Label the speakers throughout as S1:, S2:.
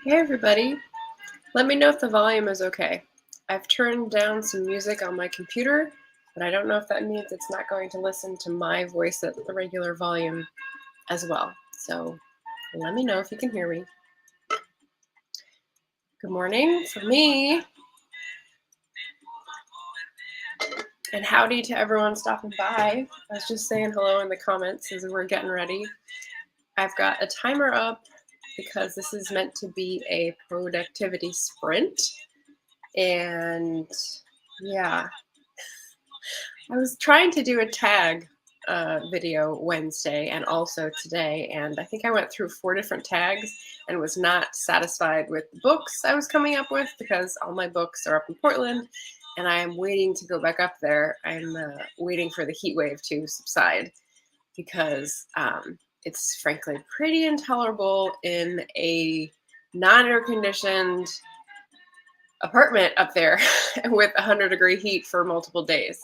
S1: Hey everybody, let me know if the volume is okay. I've turned down some music on my computer, but I don't know if that means it's not going to listen to my voice at the regular volume as well. So let me know if you can hear me. Good morning for me, and howdy to everyone stopping by. I was just saying hello in the comments as we're getting ready. I've got a timer up because this is meant to be a productivity sprint. And yeah, I was trying to do a tag video Wednesday and also today, and I think I went through 4 different tags and was not satisfied with the books I was coming up with because all my books are up in Portland, and I am waiting to go back up there. I'm waiting for the heat wave to subside because it's frankly pretty intolerable in a non-air conditioned apartment up there with 100-degree heat for multiple days.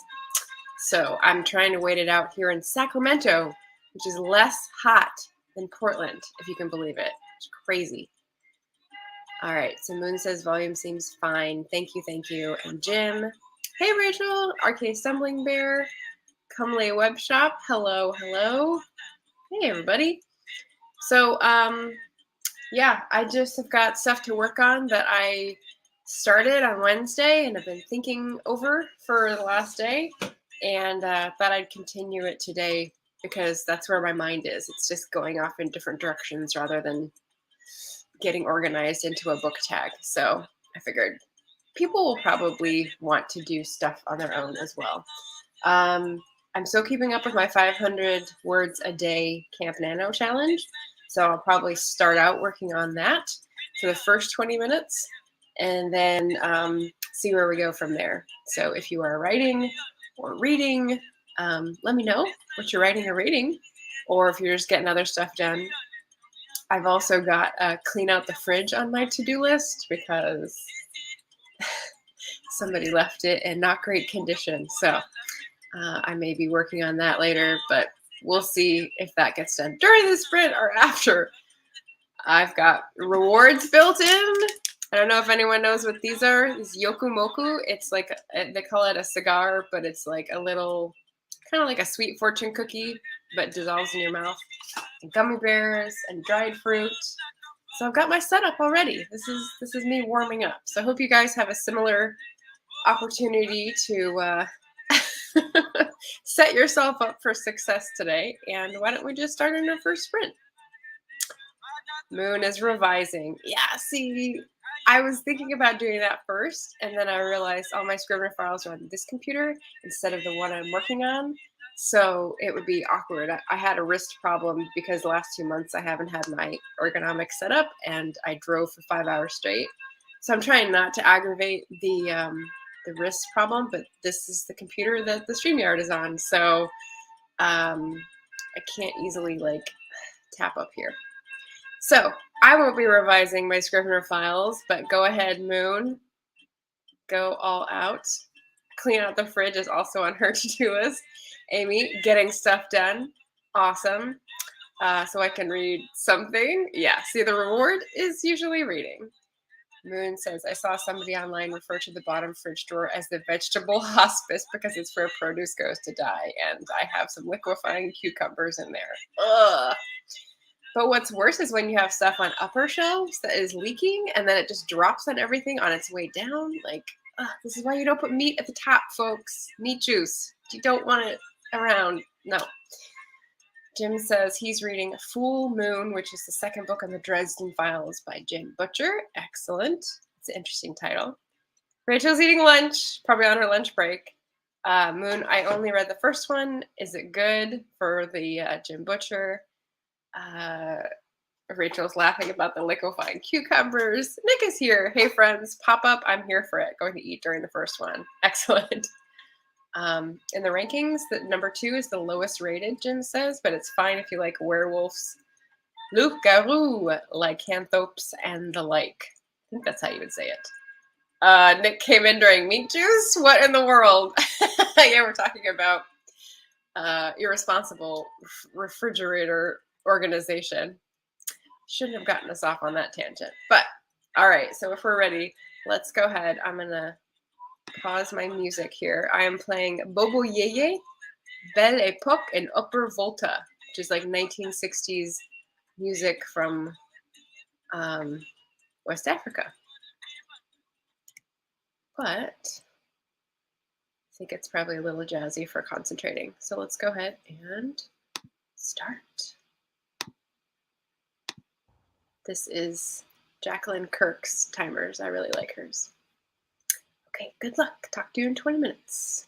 S1: So I'm trying to wait it out here in Sacramento, which is less hot than Portland, if you can believe it. It's crazy. All right, so Moon says volume seems fine. Thank you, thank you. And Jim, hey Rachel, RK Stumbling Bear, Cumley Web Shop, hello, hello. Hey everybody. So yeah, I just have got stuff to work on that I started on Wednesday and have been thinking over for the last day, and thought I'd continue it today because that's where my mind is. It's just going off in different directions rather than getting organized into a book tag. So I figured people will probably want to do stuff on their own as well. I'm still keeping up with my 500 words a day Camp Nano challenge. So I'll probably start out working on that for the first 20 minutes and then see where we go from there. So if you are writing or reading, let me know what you're writing or reading, or if you're just getting other stuff done. I've also got clean out the fridge on my to-do list because somebody left it in not great condition. So I may be working on that later, but we'll see if that gets done during the sprint or after. I've got rewards built in. I don't know if anyone knows what these are. These Yokumoku. It's like, they call it a cigar, but it's like a little, kind of like a sweet fortune cookie, but dissolves in your mouth. And gummy bears and dried fruit. So I've got my setup already. This is me warming up. So I hope you guys have a similar opportunity to set yourself up for success today. And why don't we just start on our first sprint? Moon is revising. Yeah, see, I was thinking about doing that first, and then I realized all my Scrivener files are on this computer instead of the one I'm working on. So it would be awkward. I had a wrist problem because the last 2 months I haven't had my ergonomics set up, and I drove for 5 hours straight. So I'm trying not to aggravate the wrist problem, but this is the computer that the StreamYard is on, so I can't easily like tap up here. So I won't be revising my Scrivener files, but go ahead, Moon. Go all out. Clean out the fridge is also on her to-do list. Amy, getting stuff done. Awesome. So I can read something. Yeah, see, the reward is usually reading. Moon says, I saw somebody online refer to the bottom fridge drawer as the vegetable hospice because it's where produce goes to die, and I have some liquefying cucumbers in there. Ugh. But what's worse is when you have stuff on upper shelves that is leaking and then it just drops on everything on its way down. Like, this is why you don't put meat at the top, folks. Meat juice. You don't want it around. No. Jim says he's reading Full Moon, which is the second book on the Dresden Files by Jim Butcher. Excellent. It's an interesting title. Rachel's eating lunch, probably on her lunch break. Moon, I only read the first one. Is it good for the Jim Butcher? Rachel's laughing about the liquefying cucumbers. Nick is here. Hey, friends, pop up. I'm here for it. Going to eat during the first one. Excellent. In the rankings, the number 2 is the lowest rated, Jim says, but it's fine if you like werewolves, loup-garou, lycanthropes, and the like. I think that's how you would say it. Nick came in during meat juice. What in the world? Yeah, we're talking about irresponsible refrigerator organization. Shouldn't have gotten us off on that tangent, but All right, so if we're ready, let's go ahead. I'm gonna pause my music here. I am playing Bobo Yeye, Belle Epoque, and Upper Volta, which is like 1960s music from West Africa. But I think it's probably a little jazzy for concentrating. So let's go ahead and start. This is Jacqueline Kirk's timers. I really like hers. Okay, good luck. Talk to you in 20 minutes.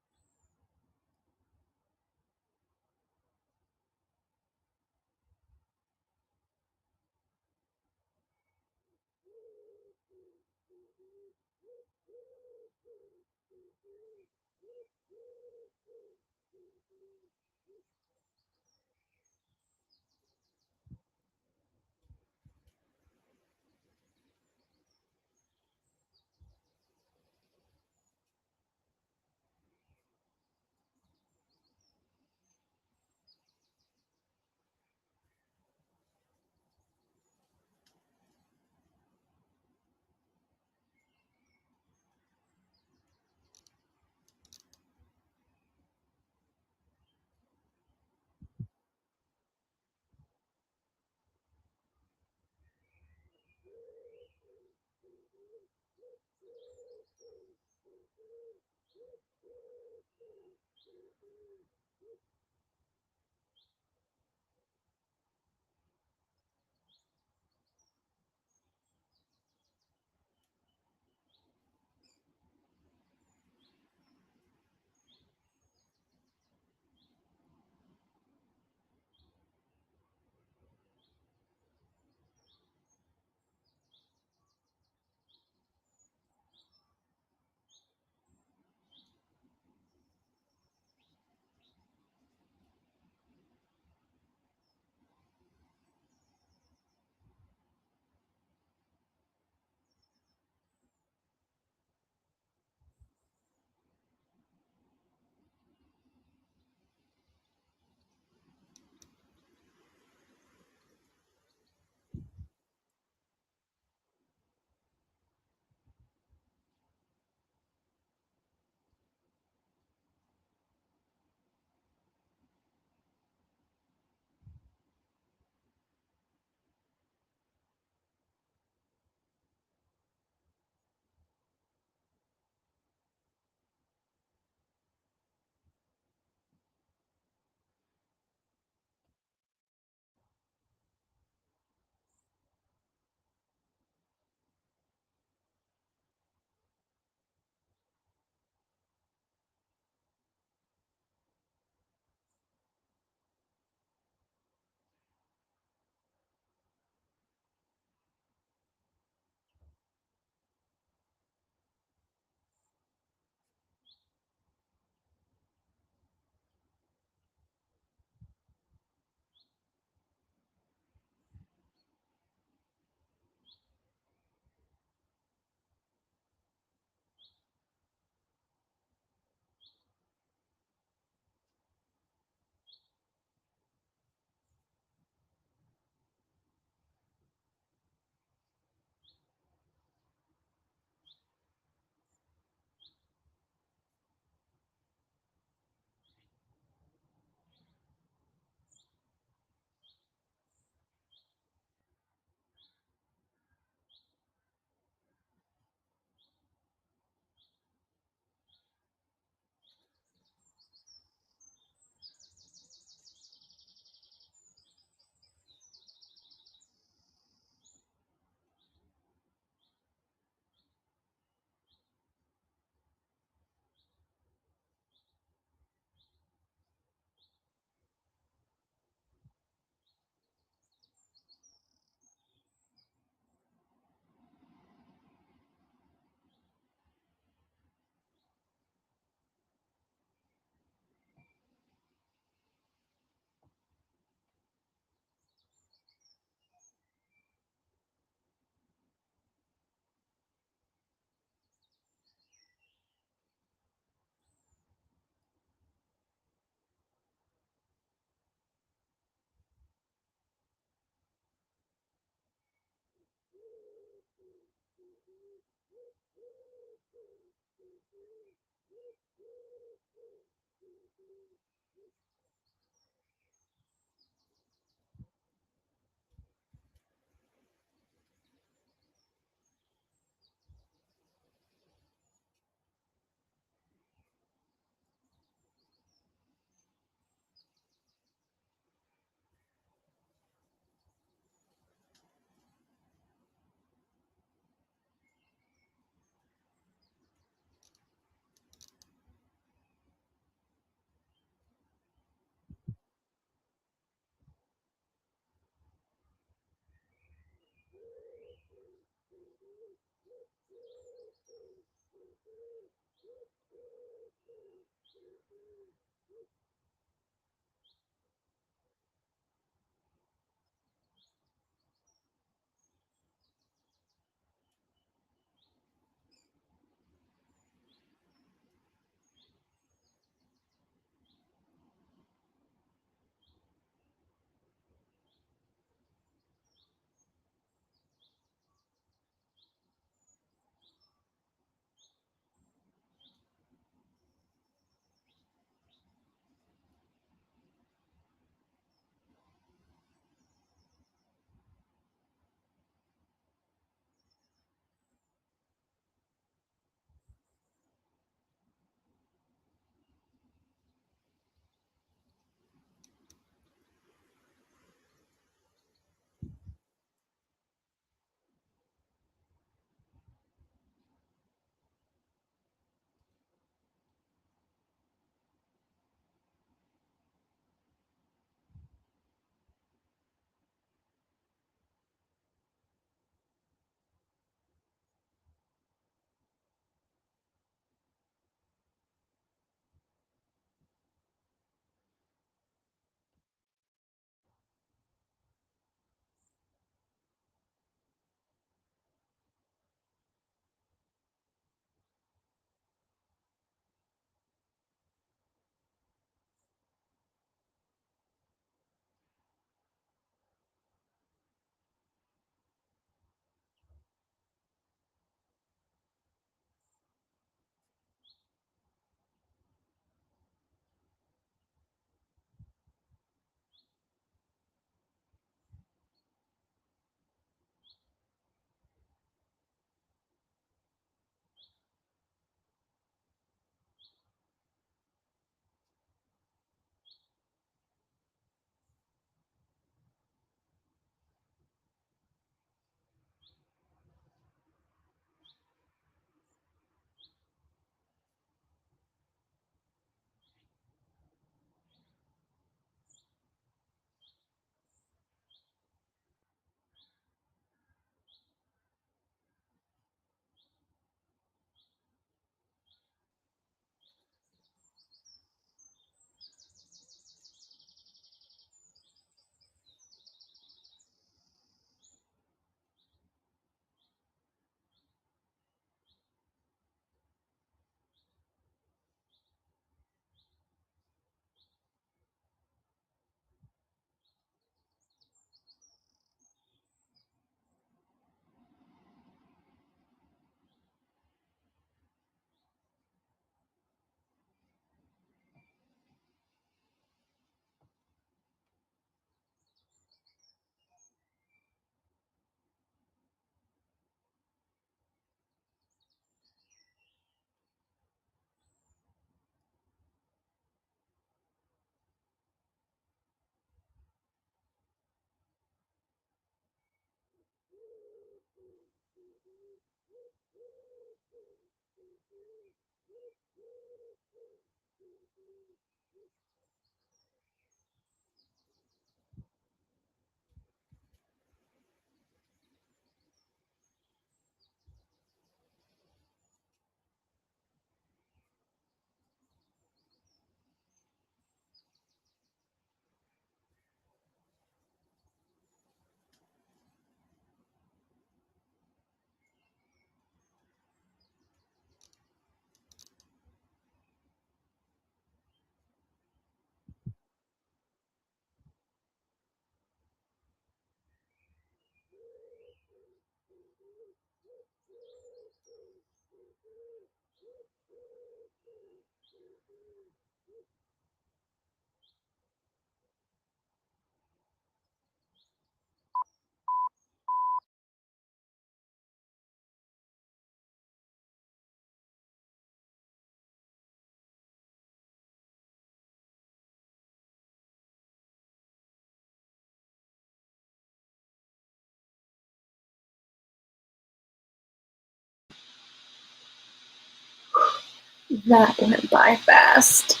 S1: That went by fast.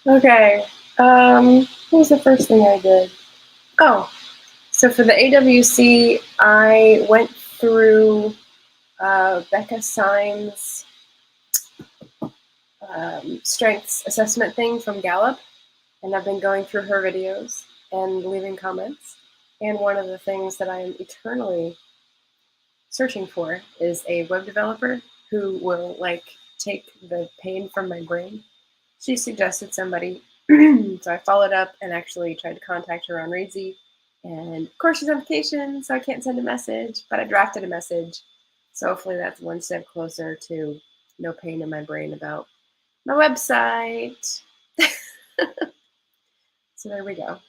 S1: Okay. What was the first thing I did? Oh, so for the AWC, I went through Becca Syme's strengths assessment thing from Gallup, and I've been going through her videos and leaving comments. And one of the things that I am eternally searching for is a web developer who will like take the pain from my brain. She suggested somebody, so I followed up and actually tried to contact her on Reedsy. And of course she's on vacation, so I can't send a message, but I drafted a message. So hopefully that's one step closer to no pain in my brain about my website. So there we go.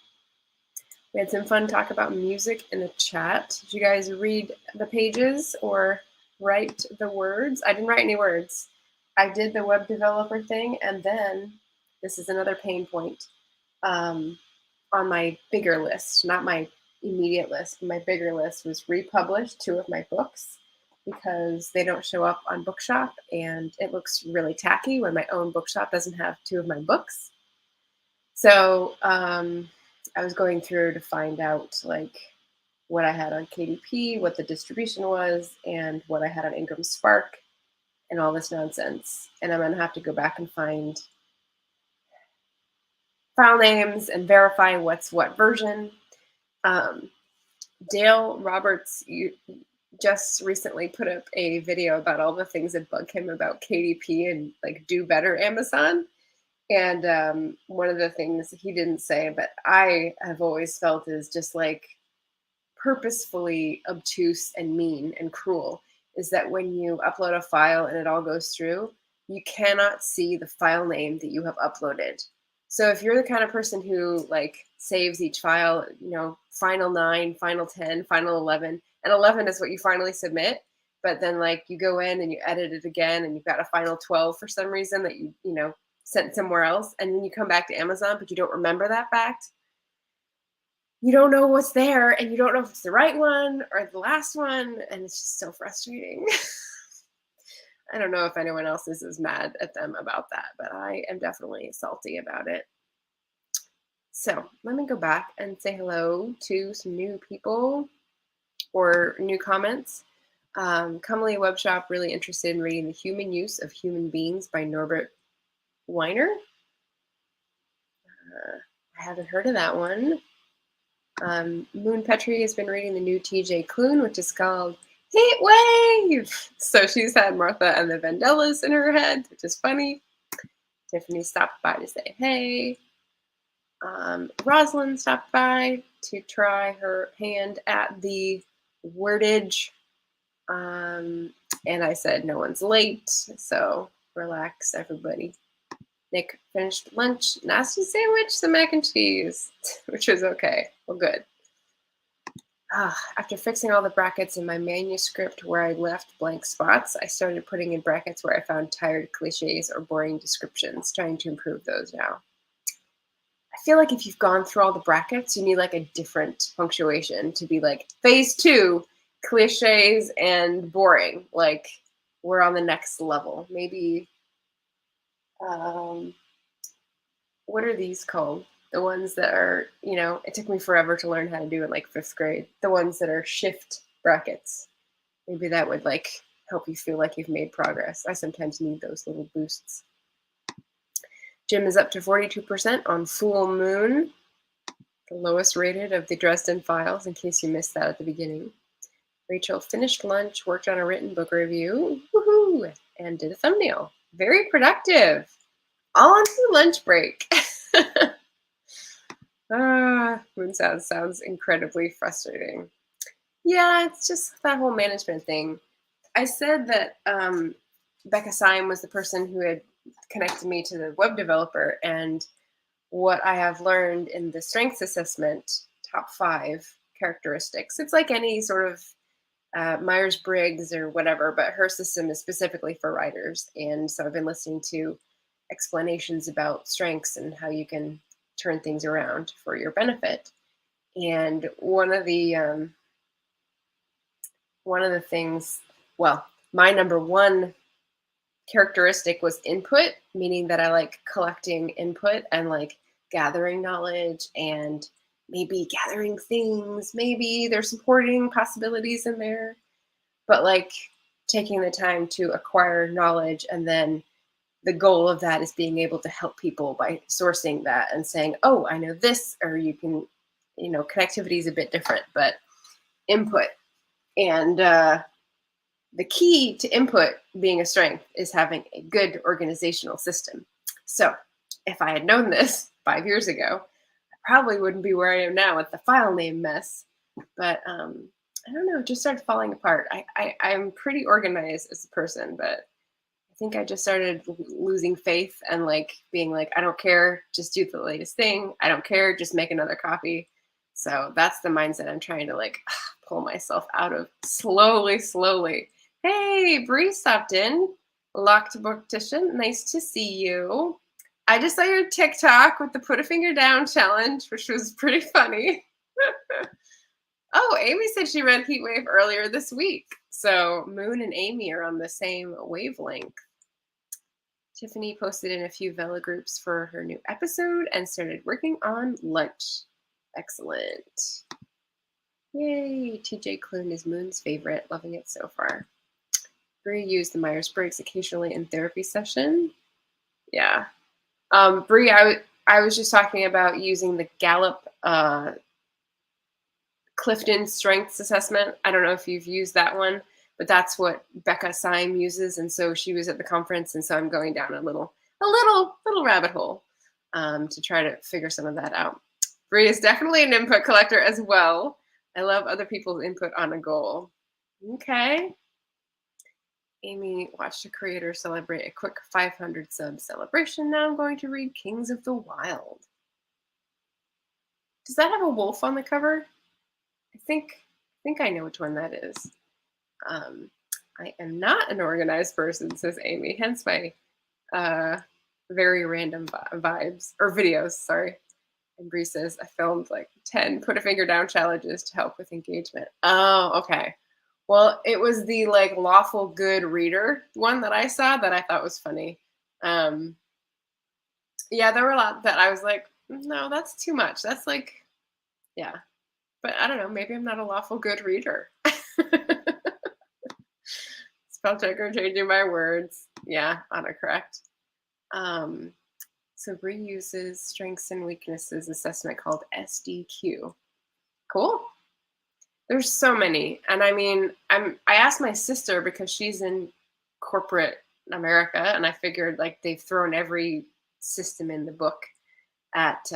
S1: We had some fun talk about music in the chat. Did you guys read the pages or write the words? I didn't write any words. I did the web developer thing, and then this is another pain point on my bigger list, not my immediate list. My bigger list was republish 2 of my books because they don't show up on Bookshop, and it looks really tacky when my own bookshop doesn't have 2 of my books. So I was going through to find out like what I had on KDP, what the distribution was, and what I had on Ingram Spark, and all this nonsense. And I'm gonna have to go back and find file names and verify what's what version. Dale Roberts just recently put up a video about all the things that bug him about KDP and like do better Amazon. And one of the things he didn't say, but I have always felt is just like purposefully obtuse and mean and cruel, is that when you upload a file and it all goes through, you cannot see the file name that you have uploaded. So if you're the kind of person who like saves each file, you know, final 9, final 10, final 11, and 11 is what you finally submit, but then like you go in and you edit it again and you've got a final 12 for some reason that you know, sent somewhere else, and then you come back to Amazon, but you don't remember that fact. You don't know what's there, and you don't know if it's the right one or the last one, and it's just so frustrating. I don't know if anyone else is as mad at them about that, but I am definitely salty about it. So let me go back and say hello to some new people or new comments. Commonly Webshop, really interested in reading The Human Use of Human Beings by Norbert Weiner. I haven't heard of that one. Moon Petrie has been reading the new TJ Klune, which is called Heat Wave. So she's had Martha and the Vandellas in her head, which is funny. Tiffany stopped by to say hey. Rosalind stopped by to try her hand at the wordage. And I said no one's late, so relax, everybody. Nick finished lunch, nasty sandwich, some mac and cheese, which was okay. Well, good. After fixing all the brackets in my manuscript where I left blank spots, I started putting in brackets where I found tired cliches or boring descriptions, trying to improve those now. I feel like if you've gone through all the brackets, you need like a different punctuation to be like, phase 2, cliches and boring. Like, we're on the next level. Maybe, what are these called? The ones that are, you know, it took me forever to learn how to do in like 5th grade. The ones that are shift brackets. Maybe that would like help you feel like you've made progress. I sometimes need those little boosts. Jim is up to 42% on Full Moon, the lowest rated of the Dresden Files, in case you missed that at the beginning. Rachel finished lunch, worked on a written book review, woohoo, and did a thumbnail. Very productive. All on the lunch break. Moon sounds incredibly frustrating. Yeah, it's just that whole management thing. I said that Becca Syme was the person who had connected me to the web developer. And what I have learned in the strengths assessment, top 5 characteristics, it's like any sort of Myers-Briggs or whatever, but her system is specifically for writers. And so I've been listening to explanations about strengths and how you can turn things around for your benefit. And one of the things, well, my number one characteristic was input, meaning that I like collecting input and like gathering knowledge and maybe gathering things. Maybe there's supporting possibilities in there, but like taking the time to acquire knowledge, and then the goal of that is being able to help people by sourcing that and saying, oh, I know this, or you can, connectivity is a bit different, but input. And the key to input being a strength is having a good organizational system. So if I had known this 5 years ago, I probably wouldn't be where I am now with the file name mess. But I don't know, it just started falling apart. I'm pretty organized as a person, but I think I just started losing faith and like being like, I don't care, just do the latest thing. I don't care, just make another copy. So that's the mindset I'm trying to like pull myself out of slowly, slowly. Hey, Bree stopped in. Locked Booktician, nice to see you. I just saw your TikTok with the put a finger down challenge, which was pretty funny. Oh, Amy said she read Heatwave earlier this week. So Moon and Amy are on the same wavelength. Tiffany posted in a few Vela groups for her new episode and started working on lunch. Excellent. Yay, TJ Klune is Moon's favorite. Loving it so far. Bree used the Myers-Briggs occasionally in therapy session. Yeah. Bree, I was just talking about using the Gallup Clifton Strengths Assessment. I don't know if you've used that one, but that's what Becca Syme uses. And so she was at the conference, and so I'm going down a little rabbit hole to try to figure some of that out. Bree is definitely an input collector as well. I love other people's input on a goal. Okay. Amy watched a creator celebrate a quick 500 sub celebration. Now I'm going to read Kings of the Wild. Does that have a wolf on the cover? I think I know which one that is. I am not an organized person, says Amy, hence my very random vibes or videos, sorry. And Bree says, I filmed like 10 put a finger down challenges to help with engagement. Oh, okay. Well, it was the like lawful good reader one that I saw that I thought was funny. Yeah, there were a lot that I was like, no, that's too much. That's like, yeah. But I don't know, maybe I'm not a lawful good reader. Spell checker changing my words. Yeah, autocorrect. So Bree uses strengths and weaknesses assessment called SDQ. Cool. There's so many. And I mean, I asked my sister because she's in corporate America, and I figured like they've thrown every system in the book at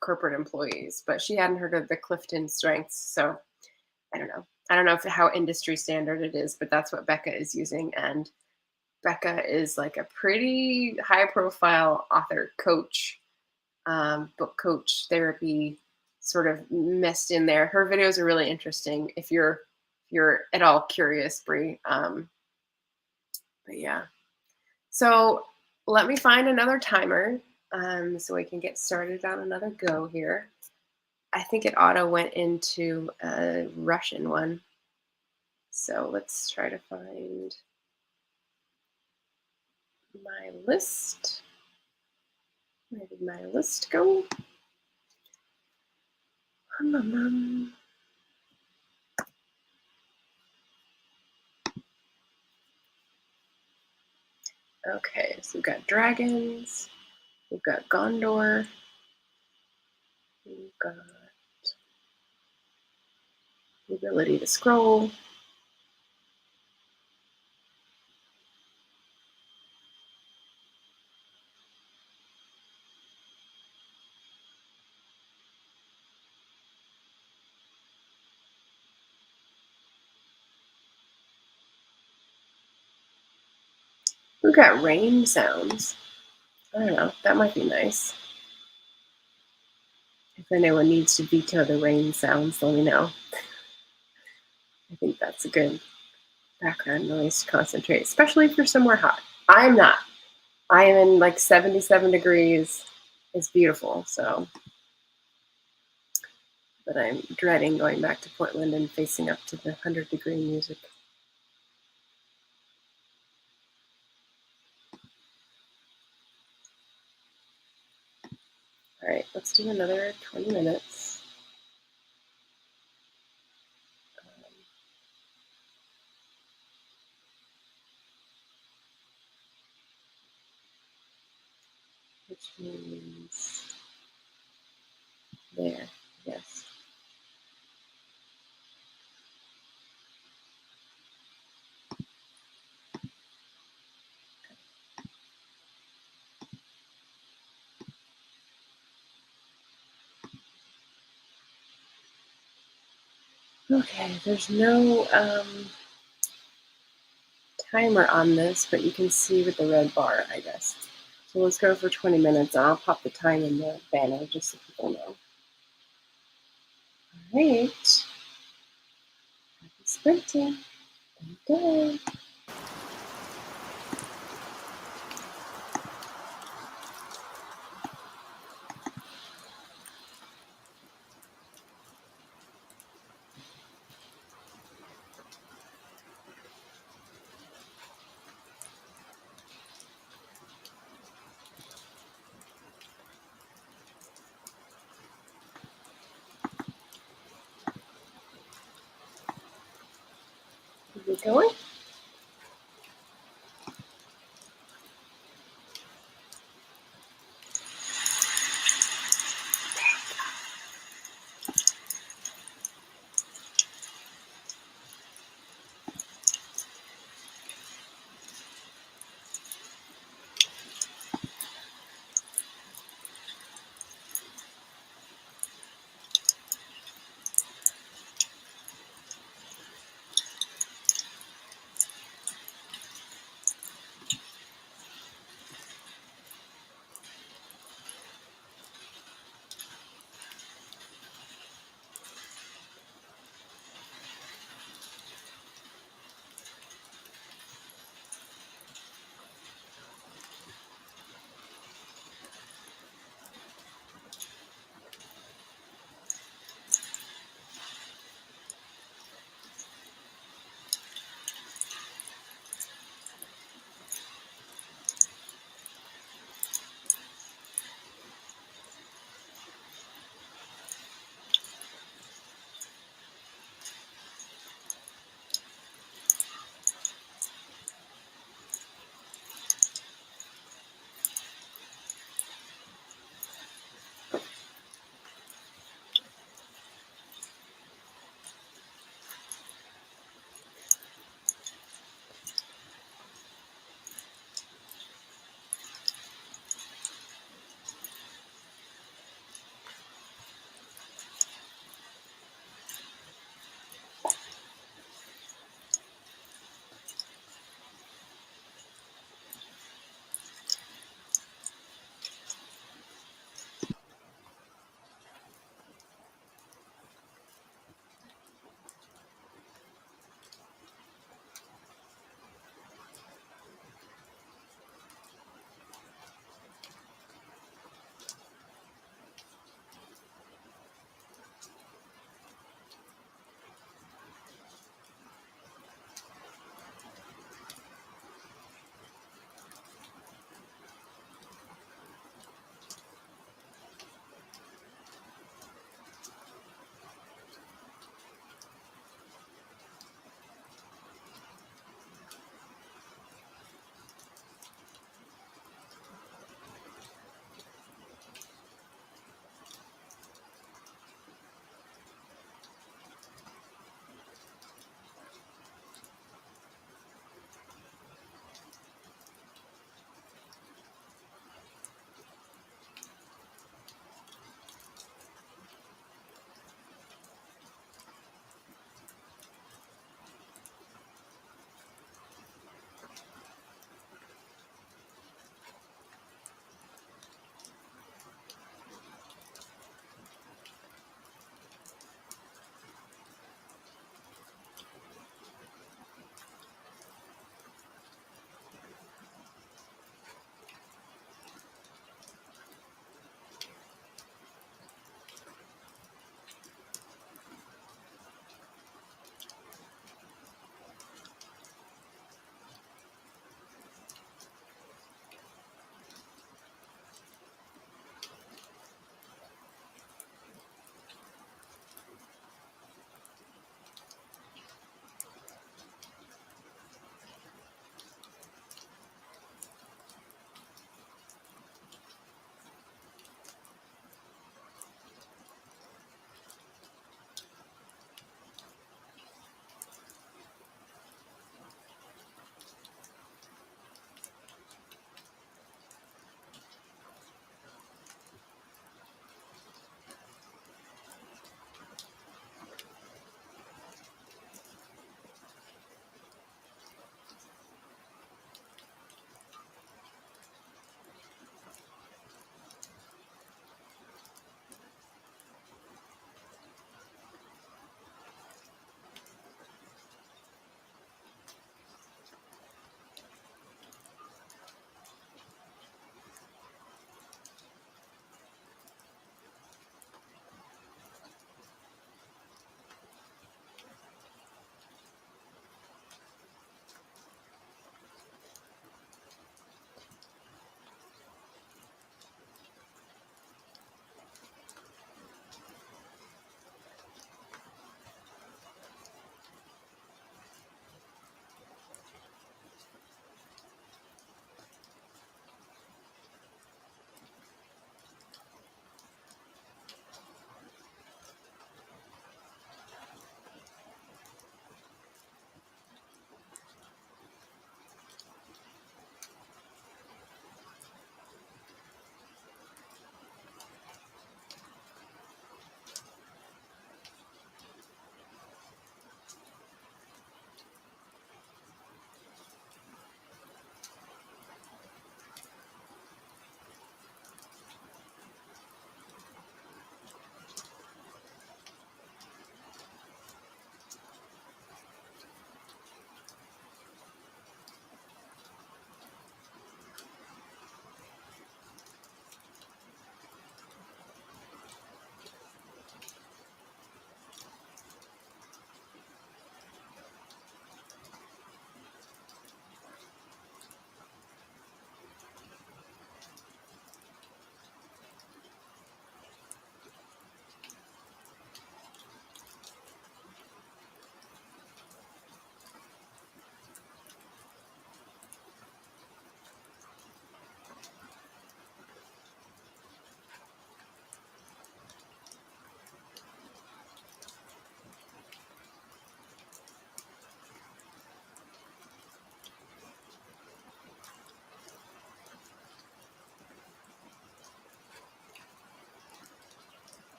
S1: corporate employees, but she hadn't heard of the Clifton Strengths. So I don't know. I don't know how industry standard it is, but that's what Becca is using. And Becca is like a pretty high profile author, coach, book coach, therapy sort of messed in there. Her videos are really interesting if you're at all curious, Bree. But yeah. So let me find another timer so we can get started on another go here. I think it auto went into a Russian one. So let's try to find my list. Where did my list go? Okay, so we've got dragons, we've got Gondor, we've got the ability to scroll. We've got rain sounds. I don't know. That might be nice. If anyone needs to veto the rain sounds, let me know. I think that's a good background noise to concentrate, especially for somewhere hot. I'm not. I am in like 77 degrees. It's beautiful, so. But I'm dreading going back to Portland and facing up to the 100-degree music. All right, let's do another 20 minutes. Which means there, yes. Okay, there's no timer on this, but you can see with the red bar, I guess. So let's go for 20 minutes, and I'll pop the time in the banner just so people know. All right. Happy sprinting. Go. Keep it going.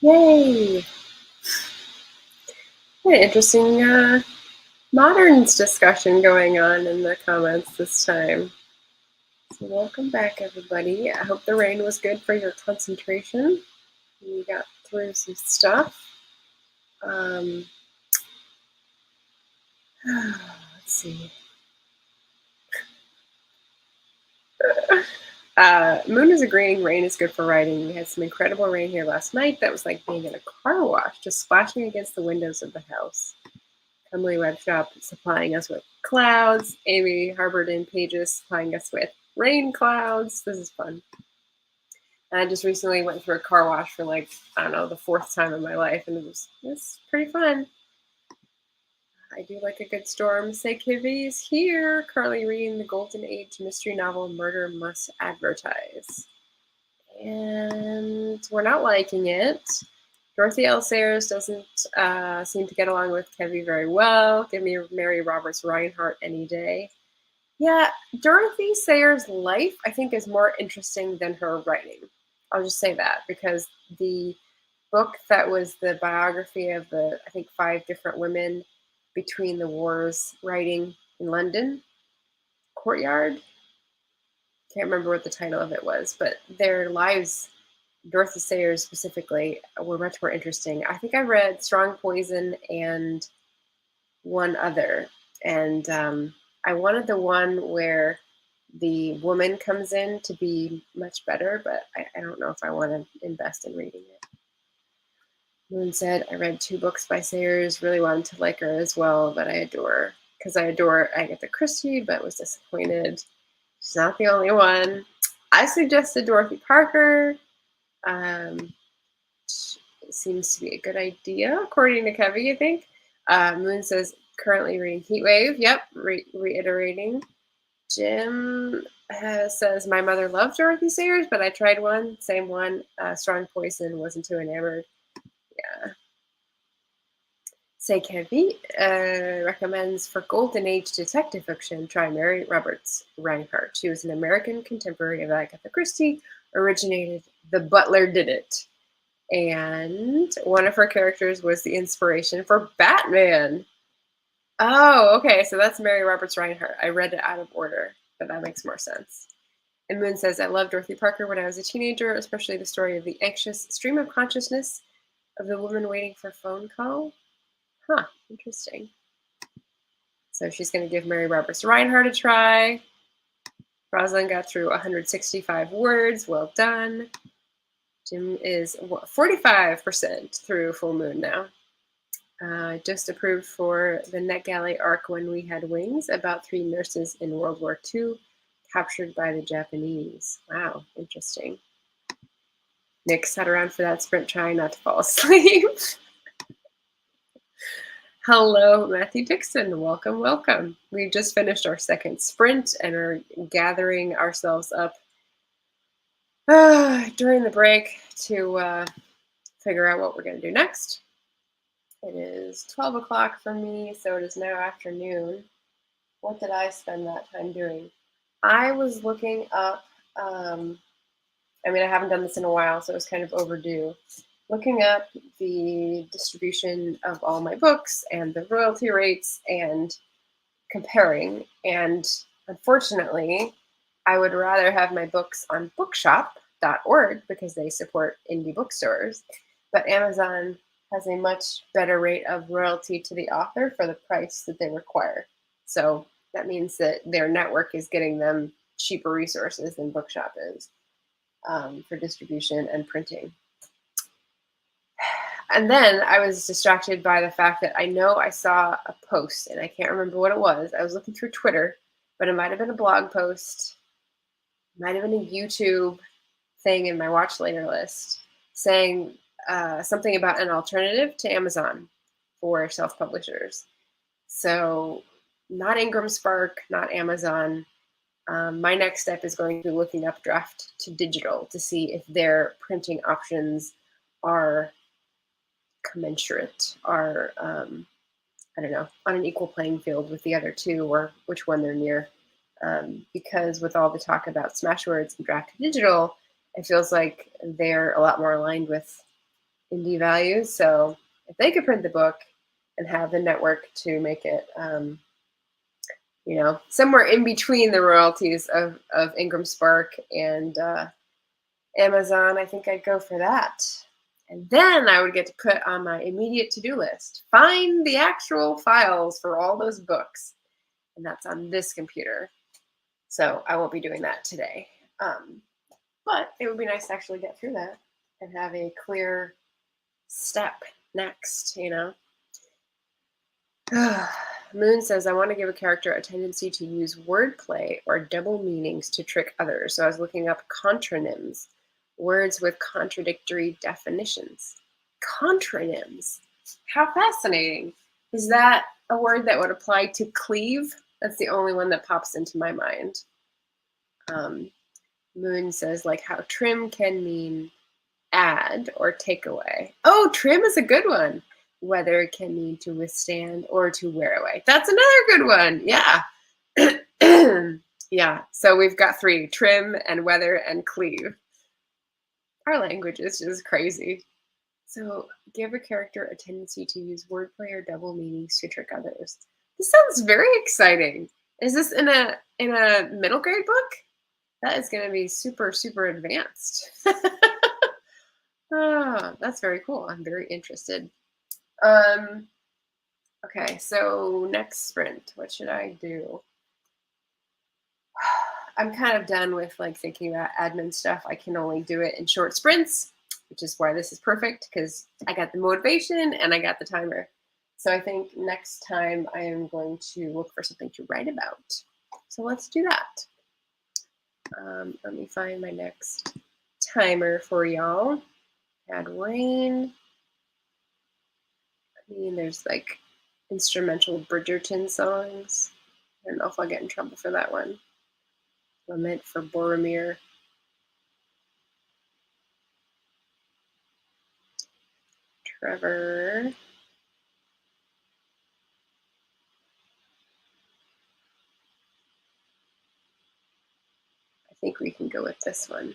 S1: Yay! An interesting moderns discussion going on in the comments this time. So welcome back, everybody. I hope the rain was good for your concentration. You got through some stuff. Let's see. Moon is agreeing rain is good for riding. We had some incredible rain here last night that was like being in a car wash, just splashing against the windows of the house. Emily Web Shop supplying us with clouds. Amy Harborden Pages supplying us with rain clouds. This is fun. And I just recently went through a car wash for like, I don't know, the 4th time in my life, and it's pretty fun. I do like a good storm. Say Kivi's here, currently reading the Golden Age mystery novel Murder Must Advertise. And we're not liking it. Dorothy L. Sayers doesn't seem to get along with Kevi very well. Give me Mary Roberts Reinhardt any day. Yeah, Dorothy Sayers' life, I think, is more interesting than her writing. I'll just say that, because the book that was the biography of the, I think, 5 different women between the wars writing in London, Courtyard, can't remember what the title of it was, but their lives, Dorothy Sayers specifically, were much more interesting. I think I read Strong Poison and one other, and I wanted the one where the woman comes in to be much better, but I don't know if I want to invest in reading it. Moon said, I read 2 books by Sayers, really wanted to like her as well, but I adore Agatha Christie, but was disappointed. She's not the only one. I suggested Dorothy Parker. Seems to be a good idea, according to Kevi, I think. Moon says, currently reading Heatwave. Yep, reiterating. Jim says, my mother loved Dorothy Sayers, but I tried one, same one, Strong Poison, wasn't too enamored. Yeah. Say Kevi recommends for Golden Age detective fiction, try Mary Roberts Reinhardt. She was an American contemporary of Agatha Christie, originated The Butler Did It. And one of her characters was the inspiration for Batman. Oh, okay, so that's Mary Roberts Reinhardt. I read it out of order, but that makes more sense. And Moon says, I loved Dorothy Parker when I was a teenager, especially the story of the anxious stream of consciousness of the woman waiting for a phone call. Huh, interesting. So she's going to give Mary Roberts Reinhardt a try. Rosalind got through 165 words. Well done. Jim is 45% through Full Moon now. Just approved for the NetGalley arc When We Had Wings, about 3 nurses in World War II captured by the Japanese. Wow, interesting. Nick sat around for that sprint trying not to fall asleep. Hello, Matthew Dixon. Welcome, welcome. We just finished our 2nd sprint and are gathering ourselves up during the break to figure out what we're going to do next. It is 12 o'clock for me, so it is now afternoon. What did I spend that time doing? I was looking up, I haven't done this in a while, so it was kind of overdue. Looking up the distribution of all my books and the royalty rates and comparing. And unfortunately, I would rather have my books on bookshop.org because they support indie bookstores. But Amazon has a much better rate of royalty to the author for the price that they require. So that means that their network is getting them cheaper resources than Bookshop is for distribution and printing. And then I was distracted by the fact that I know I saw a post, and I can't remember what it was. I was looking through Twitter, but it might have been a blog post, might have been a YouTube thing in my watch later list, saying something about an alternative to Amazon for self-publishers. So not Ingram Spark, not Amazon. My next step is going to be looking up Draft to Digital to see if their printing options are commensurate, are, I don't know, on an equal playing field with the other 2, or which one they're near. Because with all the talk about Smashwords and Draft to Digital, it feels like they're a lot more aligned with indie values. So if they could print the book and have the network to make it, somewhere in between the royalties of Ingram Spark and Amazon, I think I'd go for that. And then I would get to put on my immediate to-do list, find the actual files for all those books. And that's on this computer. So I won't be doing that today. But it would be nice to actually get through that and have a clear step next, Moon says, I want to give a character a tendency to use wordplay or double meanings to trick others. So I was looking up contronyms, words with contradictory definitions. Contronyms. How fascinating. Is that a word that would apply to cleave? That's the only one that pops into my mind. Moon says, like how trim can mean add or take away. Oh, trim is a good one. Whether it can mean to withstand or to wear away. That's another good one. Yeah. Yeah. So we've got 3, trim and weather and cleave. Our language is just crazy. So give a character a tendency to use wordplay or double meanings to trick others. This sounds very exciting. Is this in a middle grade book? That is going to be super, super advanced. Oh, that's very cool. I'm very interested. Okay, so next sprint, what should I do? I'm kind of done with like thinking about admin stuff. I can only do it in short sprints, which is why this is perfect because I got the motivation and I got the timer. So I think next time I am going to look for something to write about. So let's do that. Let me find my next timer for y'all. Add rain. I mean, there's like instrumental Bridgerton songs. I don't know if I'll get in trouble for that one. Lament for Boromir. Trevor. I think we can go with this one.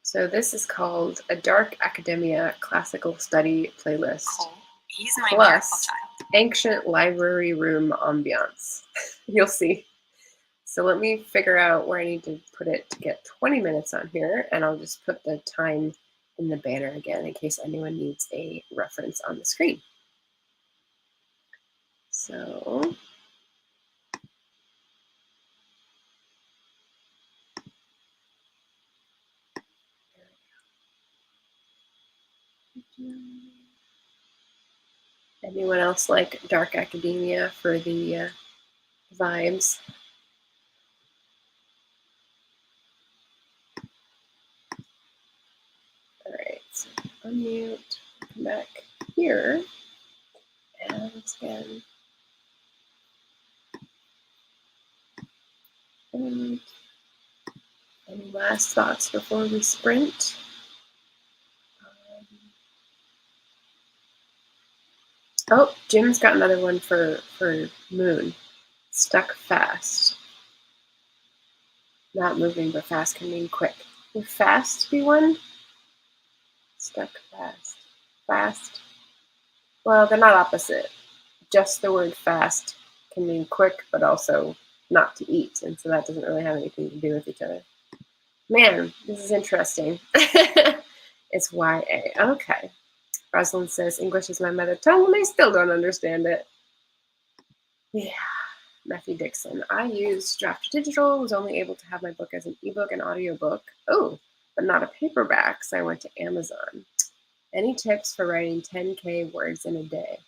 S1: So this is called A Dark Academia Classical Study Playlist.
S2: He's my
S1: plus Ancient Library Room Ambiance. You'll see. So let me figure out where I need to put it to get 20 minutes on here, and I'll just put the time in the banner again in case anyone needs a reference on the screen. So anyone else like Dark Academia for the vibes? All right, so unmute, come back here, and again. And any last thoughts before we sprint? Oh, Jim's got another one for Moon. Stuck fast. Not moving, but fast can mean quick. Would fast be one? Stuck fast. Fast. Well, they're not opposite. Just the word fast can mean quick, but also not to eat. And so that doesn't really have anything to do with each other. Man, this is interesting. It's YA. Okay. Rosalind says, English is my mother tongue, and I still don't understand it. Yeah. Matthew Dixon. I used Draft Digital, was only able to have my book as an ebook and audiobook. Oh, but not a paperback, so I went to Amazon. Any tips for writing 10K words in a day?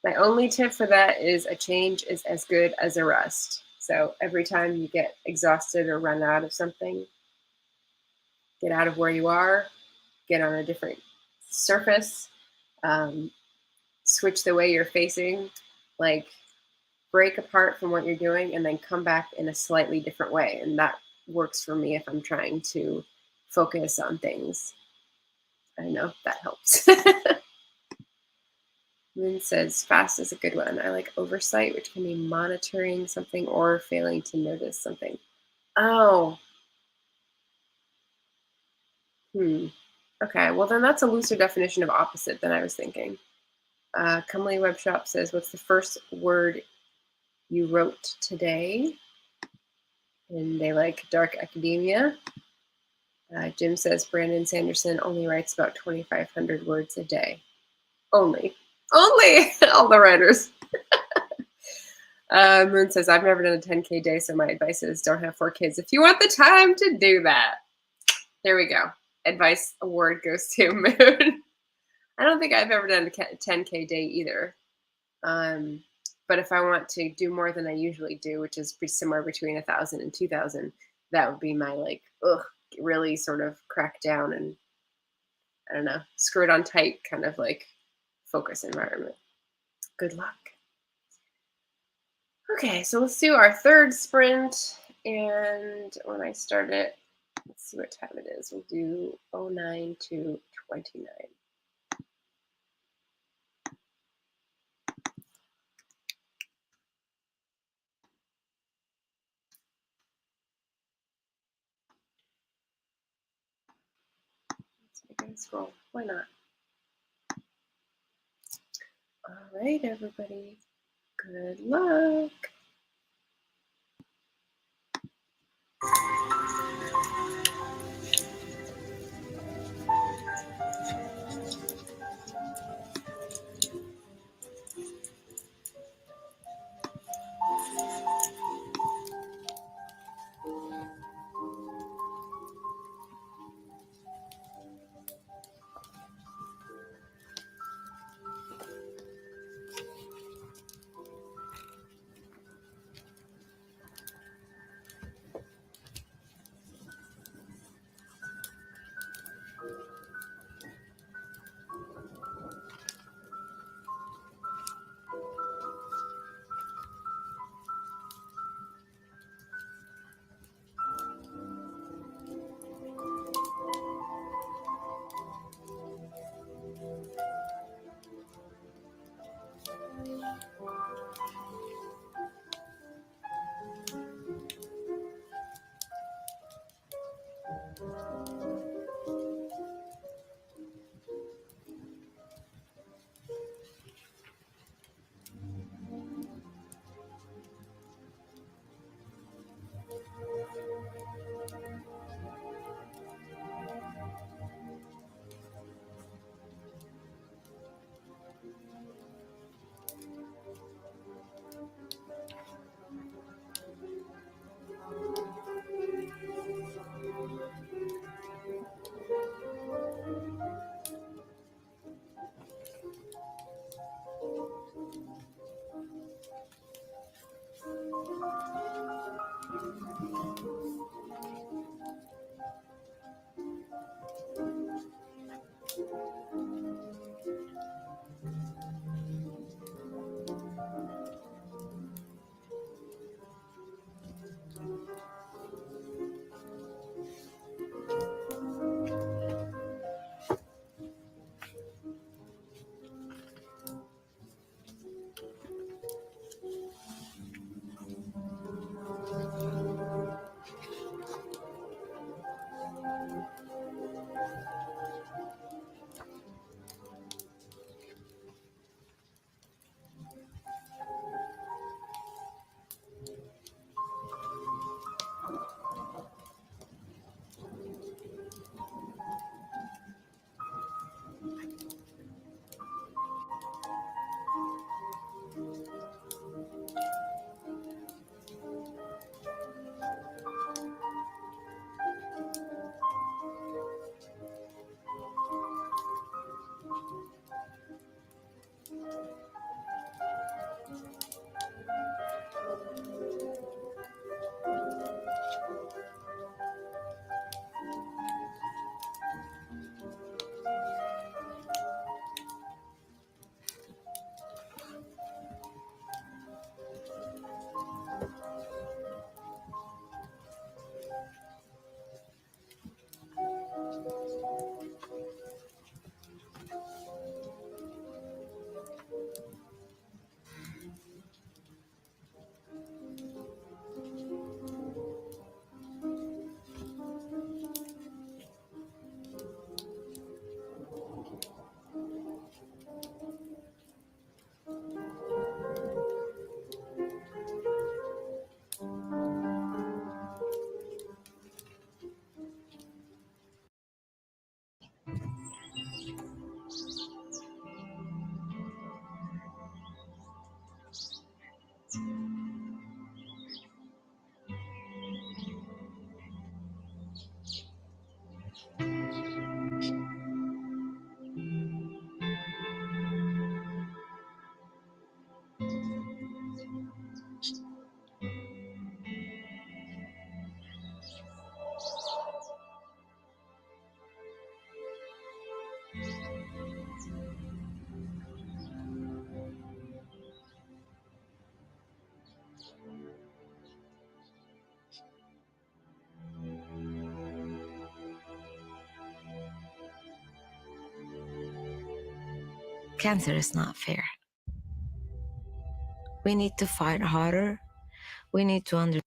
S1: My only tip for that is a change is as good as a rest. So every time you get exhausted or run out of something, get out of where you are, get on a different surface, switch the way you're facing, like break apart from what you're doing and then come back in a slightly different way. And that works for me if I'm trying to focus on things. I know that helps. Moon says fast is a good one. I like oversight, which can be monitoring something or failing to notice something. Oh, Okay, well then that's a looser definition of opposite than I was thinking. Comely Web Shop says, "What's the first word you wrote today?" And they like dark academia. Jim says Brandon Sanderson only writes about 2,500 words a day. Only all the writers. Moon says, I've never done a 10K day, so my advice is don't have 4 kids if you want the time to do that. There we go. Advice award goes to Moon. I don't think I've ever done a 10K day either. But if I want to do more than I usually do, which is somewhere between 1,000 and 2,000, that would be my really sort of crack down and I don't know, screw it on tight kind of like focus environment. Good luck. Okay, so let's do our third sprint. And when I start it, let's see what time it is. We'll do 09 to 29. Let's make it scroll. Why not? All right, everybody. Good luck.
S2: Cancer is not fair. We need to fight harder. We need to understand.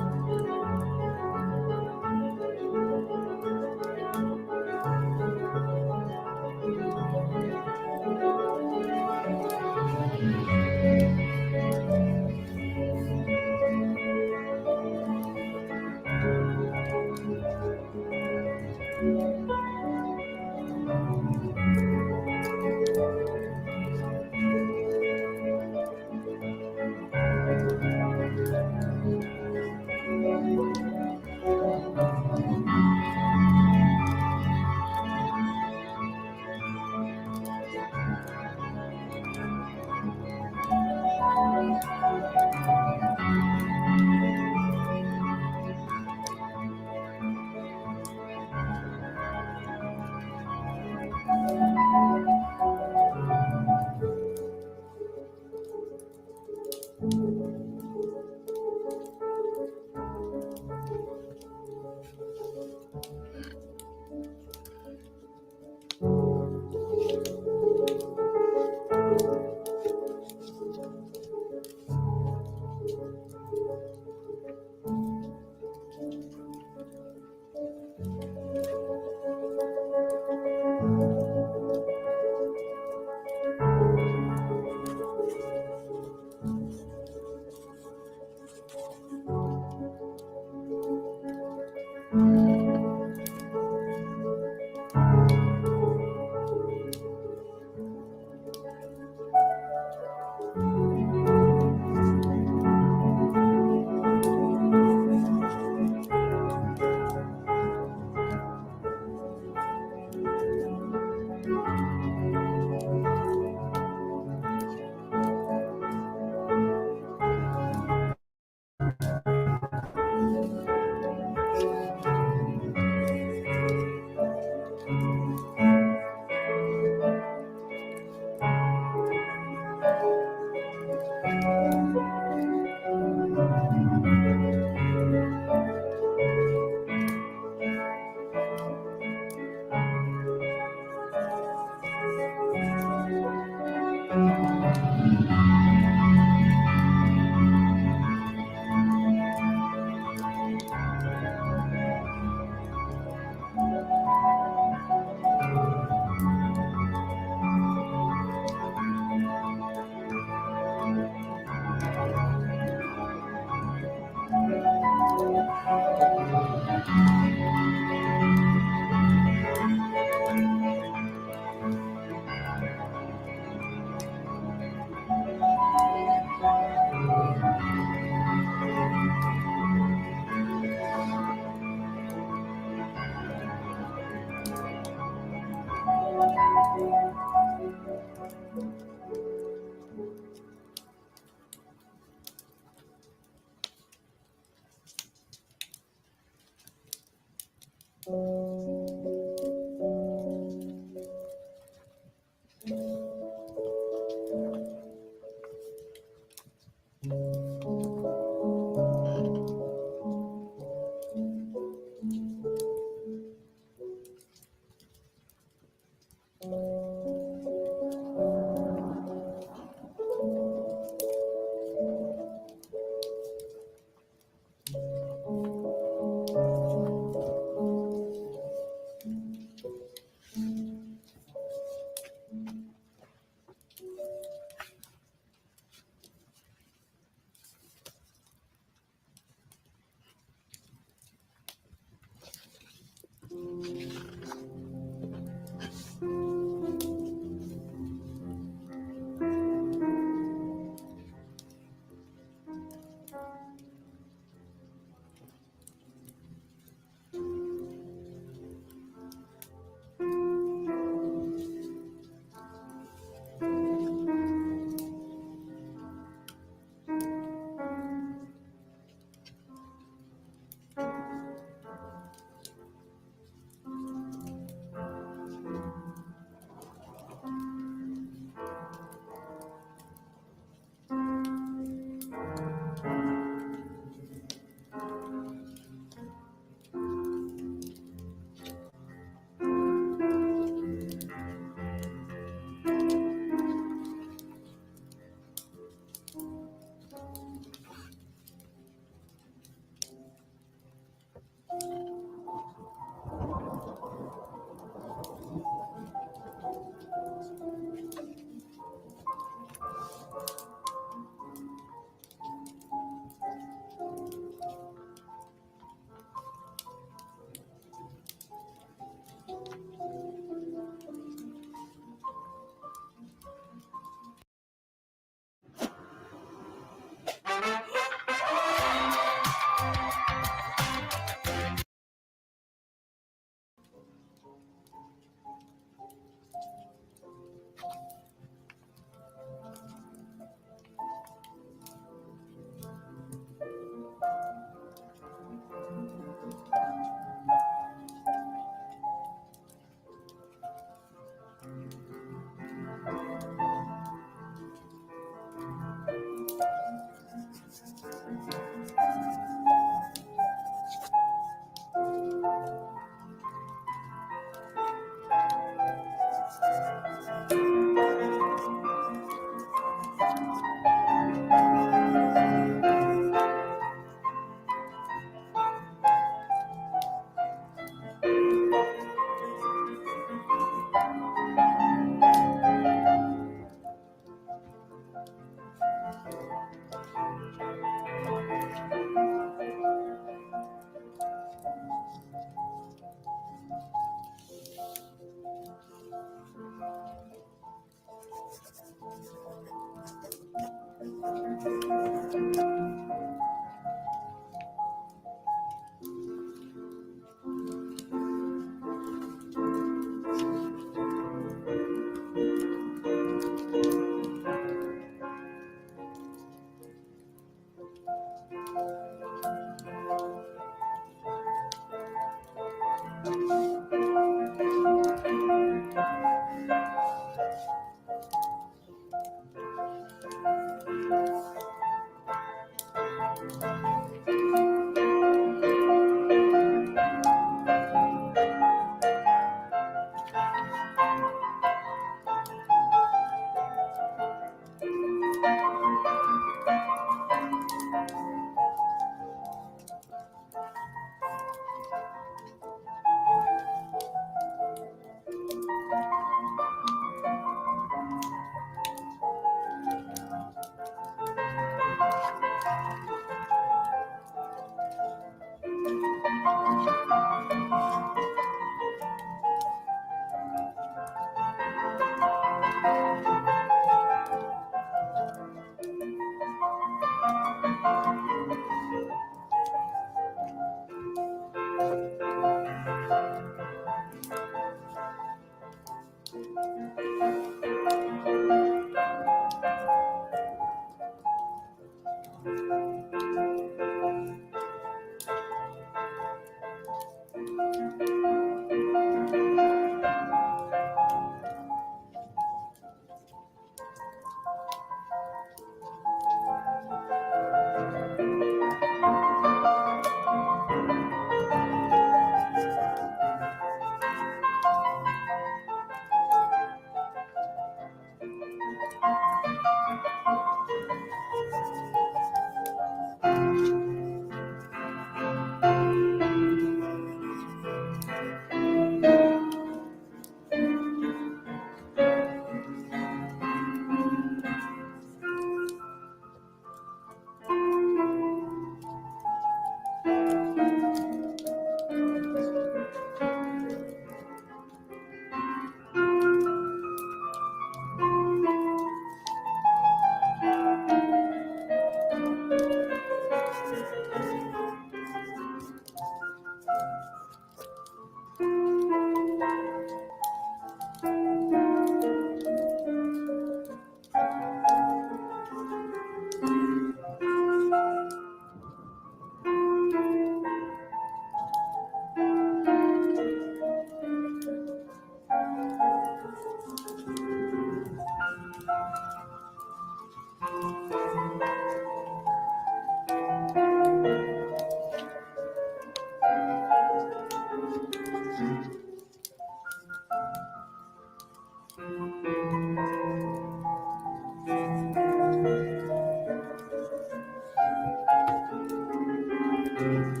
S3: St.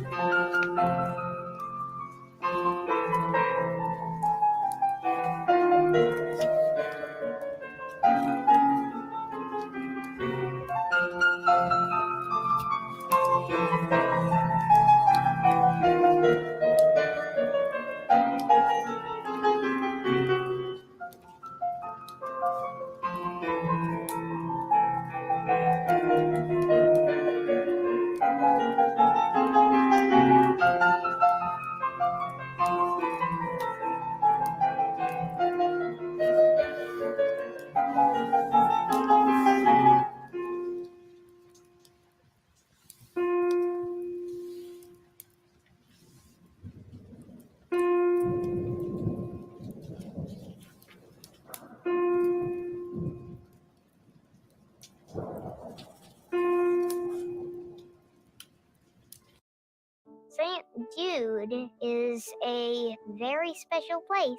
S3: Jude is a very special place.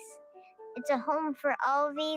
S3: It's a home for all these.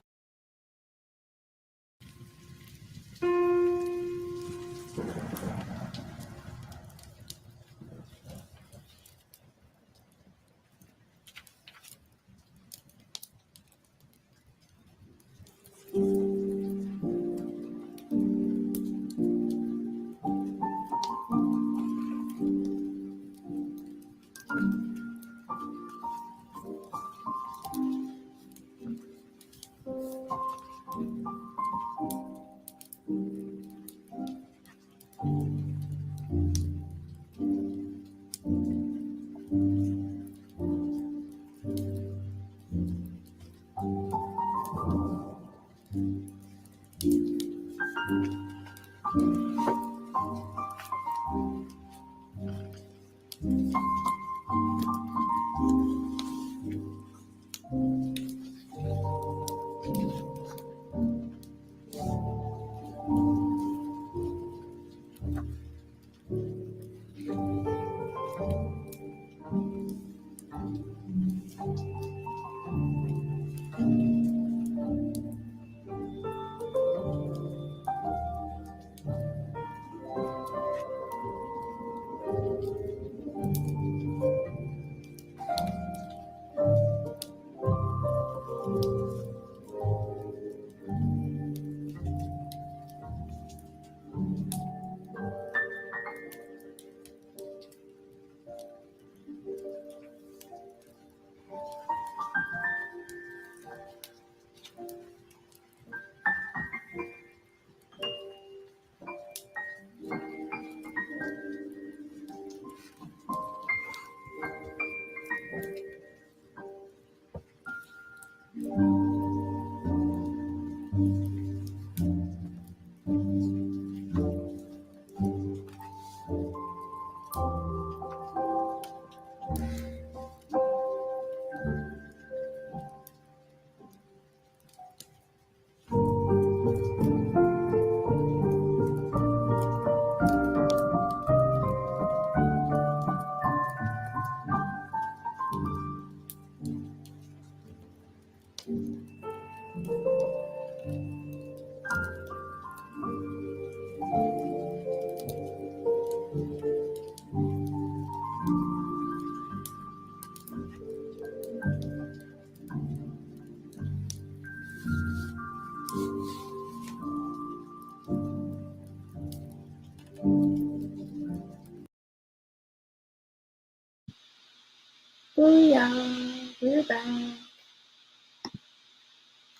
S1: Booyah! We're back.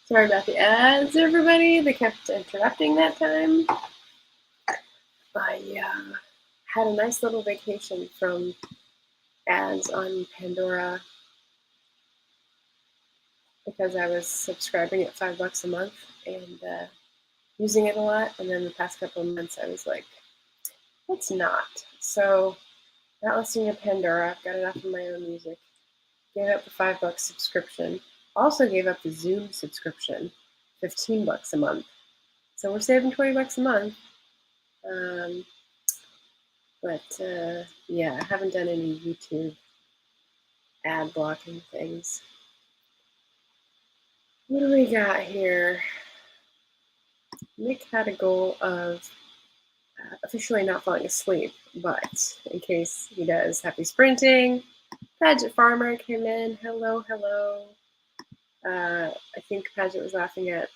S1: Sorry about the ads, everybody. They kept interrupting that time. I had a nice little vacation from ads on Pandora because I was subscribing at $5 a month and using it a lot. And then the past couple of months, I was like, let's not. So, not listening to Pandora. I've got enough of my own music. Gave up the $5 subscription. Also gave up the Zoom subscription, $15 a month. So we're saving $20 a month. Yeah, I haven't done any YouTube ad blocking things. What do we got here? Nick had a goal of officially not falling asleep, but in case he does, happy sprinting. Paget Farmer came in. Hello, hello. I think Paget was laughing at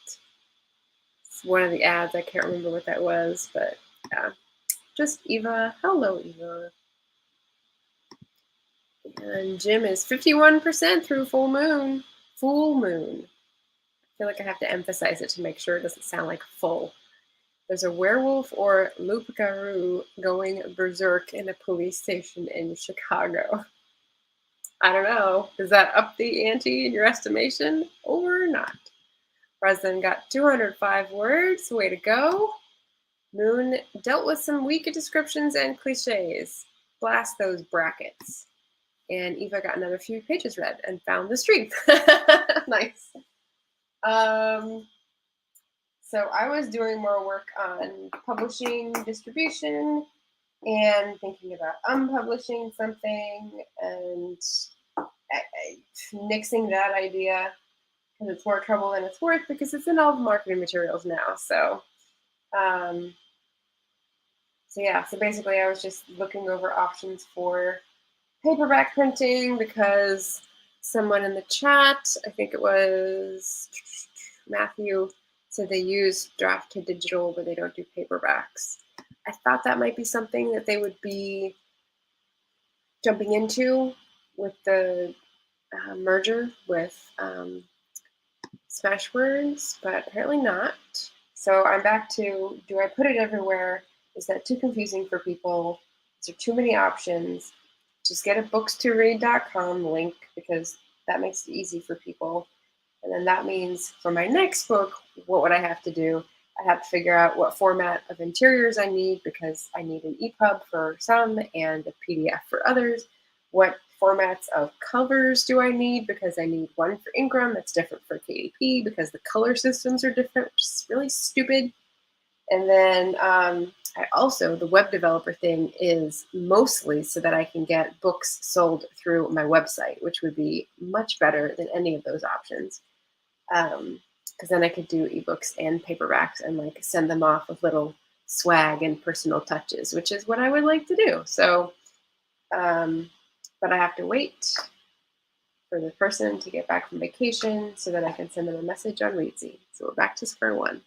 S1: one of the ads. I can't remember what that was, but yeah. Just Eva. Hello, Eva. And Jim is 51% through full moon. Full moon. I feel like I have to emphasize it to make sure it doesn't sound like full. There's a werewolf or loup-garou going berserk in a police station in Chicago. I don't know. Does that up the ante in your estimation or not? President got 205 words. Way to go. Moon dealt with some weak descriptions and cliches. Blast those brackets. And Eva got another few pages read and found the stream. Nice. So I was doing more work on publishing, distribution, and thinking about unpublishing something and nixing that idea because it's more trouble than it's worth because it's in all the marketing materials now. So basically I was just looking over options for paperback printing because someone in the chat, I think it was Matthew, said they use draft to digital, but they don't do paperbacks. I thought that might be something that they would be jumping into with the merger with Smashwords, but apparently not. So I'm back to, do I put it everywhere? Is that too confusing for people? Is there too many options? Just get a books2read.com link because that makes it easy for people. And then that means for my next book, what would I have to do? I have to figure out what format of interiors I need because I need an EPUB for some and a PDF for others. What formats of covers do I need because I need one for Ingram that's different for KDP because the color systems are different, which is really stupid. And then the web developer thing is mostly so that I can get books sold through my website, which would be much better than any of those options. Because then I could do ebooks and paperbacks and like send them off with little swag and personal touches, which is what I would like to do. So, but I have to wait for the person to get back from vacation so that I can send them a message on Reedsy. So we're back to square one.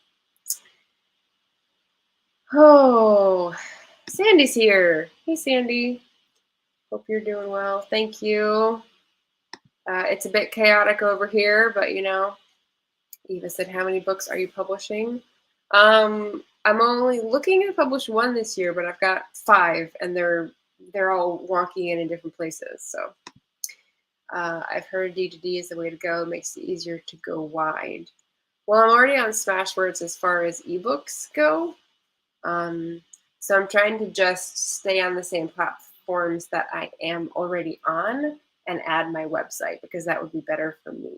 S1: Oh, Sandy's here. Hey, Sandy. Hope you're doing well. Thank you. It's a bit chaotic over here, but you know, Eva said, how many books are you publishing? I'm only looking to publish one this year, but I've got 5 and they're all wonky and in different places. So I've heard D2D is the way to go. It makes it easier to go wide. Well, I'm already on Smashwords as far as ebooks go. So I'm trying to just stay on the same platforms that I am already on and add my website because that would be better for me.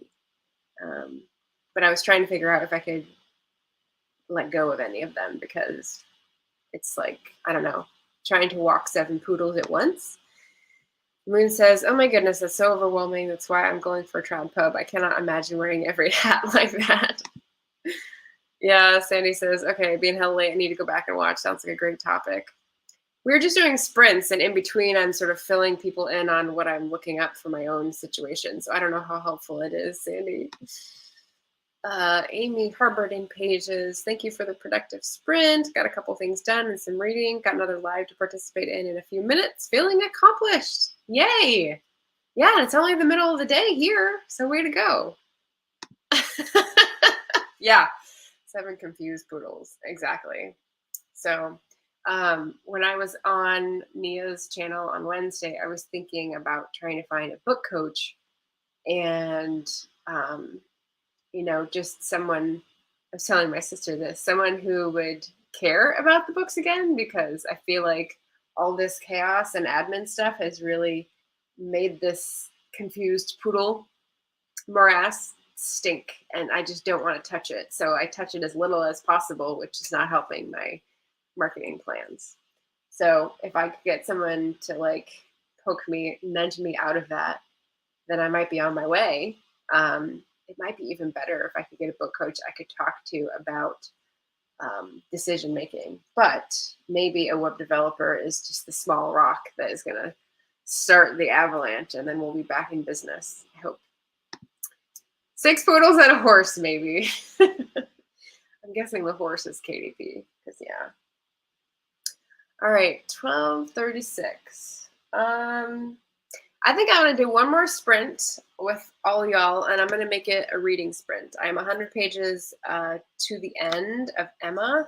S1: But I was trying to figure out if I could let go of any of them because it's like, I don't know, trying to walk 7 poodles at once. Moon says, oh my goodness, that's so overwhelming. That's why I'm going for Trad Pub. I cannot imagine wearing every hat like that. Yeah, Sandy says, okay, being held late, I need to go back and watch. Sounds like a great topic. We were just doing sprints, and in between, I'm sort of filling people in on what I'm looking up for my own situation. So I don't know how helpful it is, Sandy. Amy Harberding Pages, thank you for the productive sprint. Got a couple things done and some reading. Got another live to participate in a few minutes. Feeling accomplished. Yay. Yeah, it's only the middle of the day here, so way to go. Yeah, 7 confused poodles, exactly. So when I was on Nia's channel on Wednesday, I was thinking about trying to find a book coach and you know, just someone, I was telling my sister this, someone who would care about the books again, because I feel like all this chaos and admin stuff has really made this confused poodle morass stink, and I just don't want to touch it. So I touch it as little as possible, which is not helping my marketing plans. So if I could get someone to like poke me, nudge me out of that, then I might be on my way. It might be even better if I could get a book coach I could talk to about decision making. But maybe a web developer is just the small rock that is going to start the avalanche, and then we'll be back in business. I hope. 6 poodles and a horse, maybe. I'm guessing the horse is KDP, because yeah. All right, 12:36. I think I'm going to do one more sprint with all y'all, and I'm going to make it a reading sprint. I am 100 pages to the end of Emma,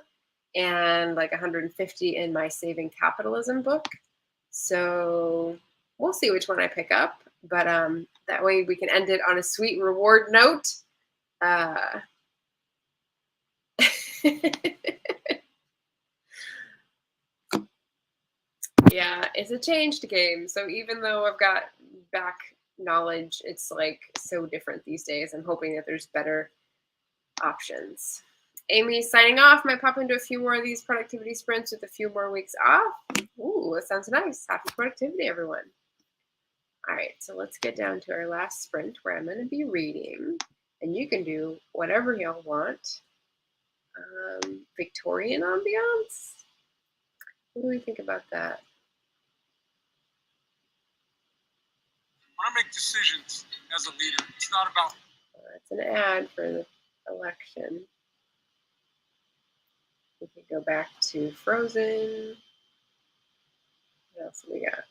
S1: and like 150 in my Saving Capitalism book. So we'll see which one I pick up, but that way we can end it on a sweet reward note. Yeah, it's a changed game. So even though I've got back knowledge, it's like so different these days. I'm hoping that there's better options. Amy signing off. Might pop into a few more of these productivity sprints with a few more weeks off. Ooh, that sounds nice. Happy productivity, everyone. All right, so let's get down to our last sprint where I'm going to be reading, and you can do whatever y'all want. Victorian ambiance? What do we think about that?
S4: I want to make decisions as a leader. It's not about...
S1: It's an ad for the election. We can go back to Frozen. What else do we got?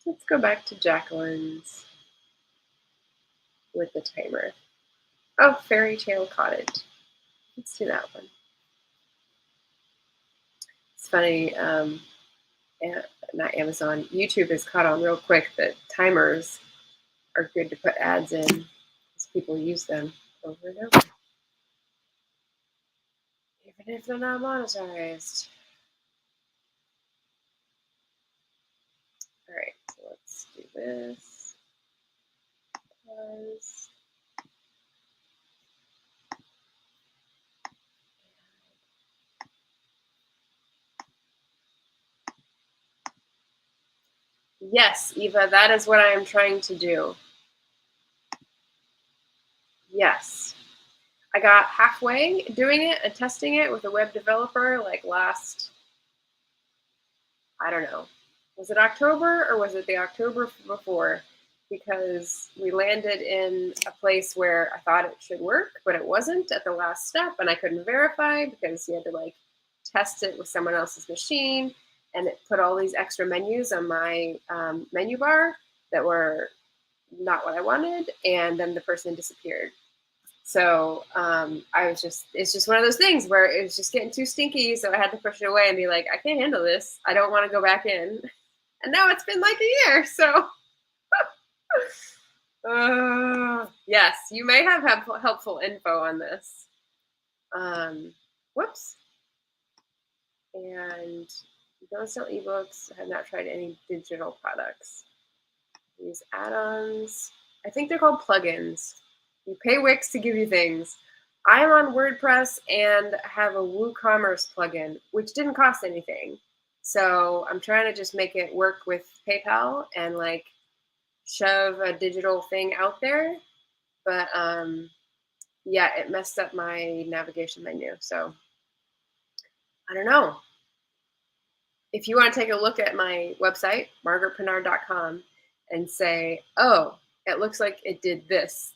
S1: Let's go back to Jacqueline's with the timer. Oh, Fairy Tale Cottage. Let's do that one. It's funny, not Amazon, YouTube has caught on real quick that timers are good to put ads in because people use them over and over. Even if they're not monetized. All right, so let's do this. Pause. Yes, Eva, that is what I am trying to do. Yes. I got halfway doing it and testing it with a web developer like last, I don't know, was it October or was it the October before? Because we landed in a place where I thought it should work, but it wasn't at the last step, and I couldn't verify because you had to like test it with someone else's machine, and it put all these extra menus on my menu bar that were not what I wanted, and then the person disappeared. So it's just one of those things where it was just getting too stinky. So I had to push it away and be like, I can't handle this. I don't want to go back in. And now it's been like a year. So yes, you may have helpful info on this. Whoops. And don't sell ebooks. I have not tried any digital products. Use add-ons. I think they're called plugins. You pay Wix to give you things. I am on WordPress and have a WooCommerce plugin, which didn't cost anything. So I'm trying to just make it work with PayPal and like shove a digital thing out there. But yeah, it messed up my navigation menu. So I don't know. If you want to take a look at my website, margaretpenard.com, and say, oh, it looks like it did this.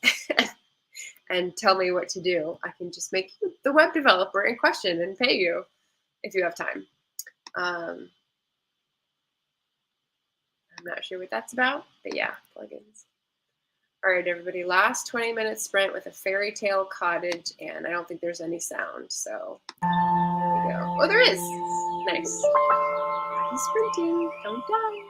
S1: And tell me what to do. I can just make you the web developer in question and pay you if you have time. I'm not sure what that's about, but yeah, plugins. All right, everybody, last 20-minute sprint with a Fairy Tale Cottage, and I don't think there's any sound, so there we go. Oh, there is. Nice. Happy sprinting. Don't die.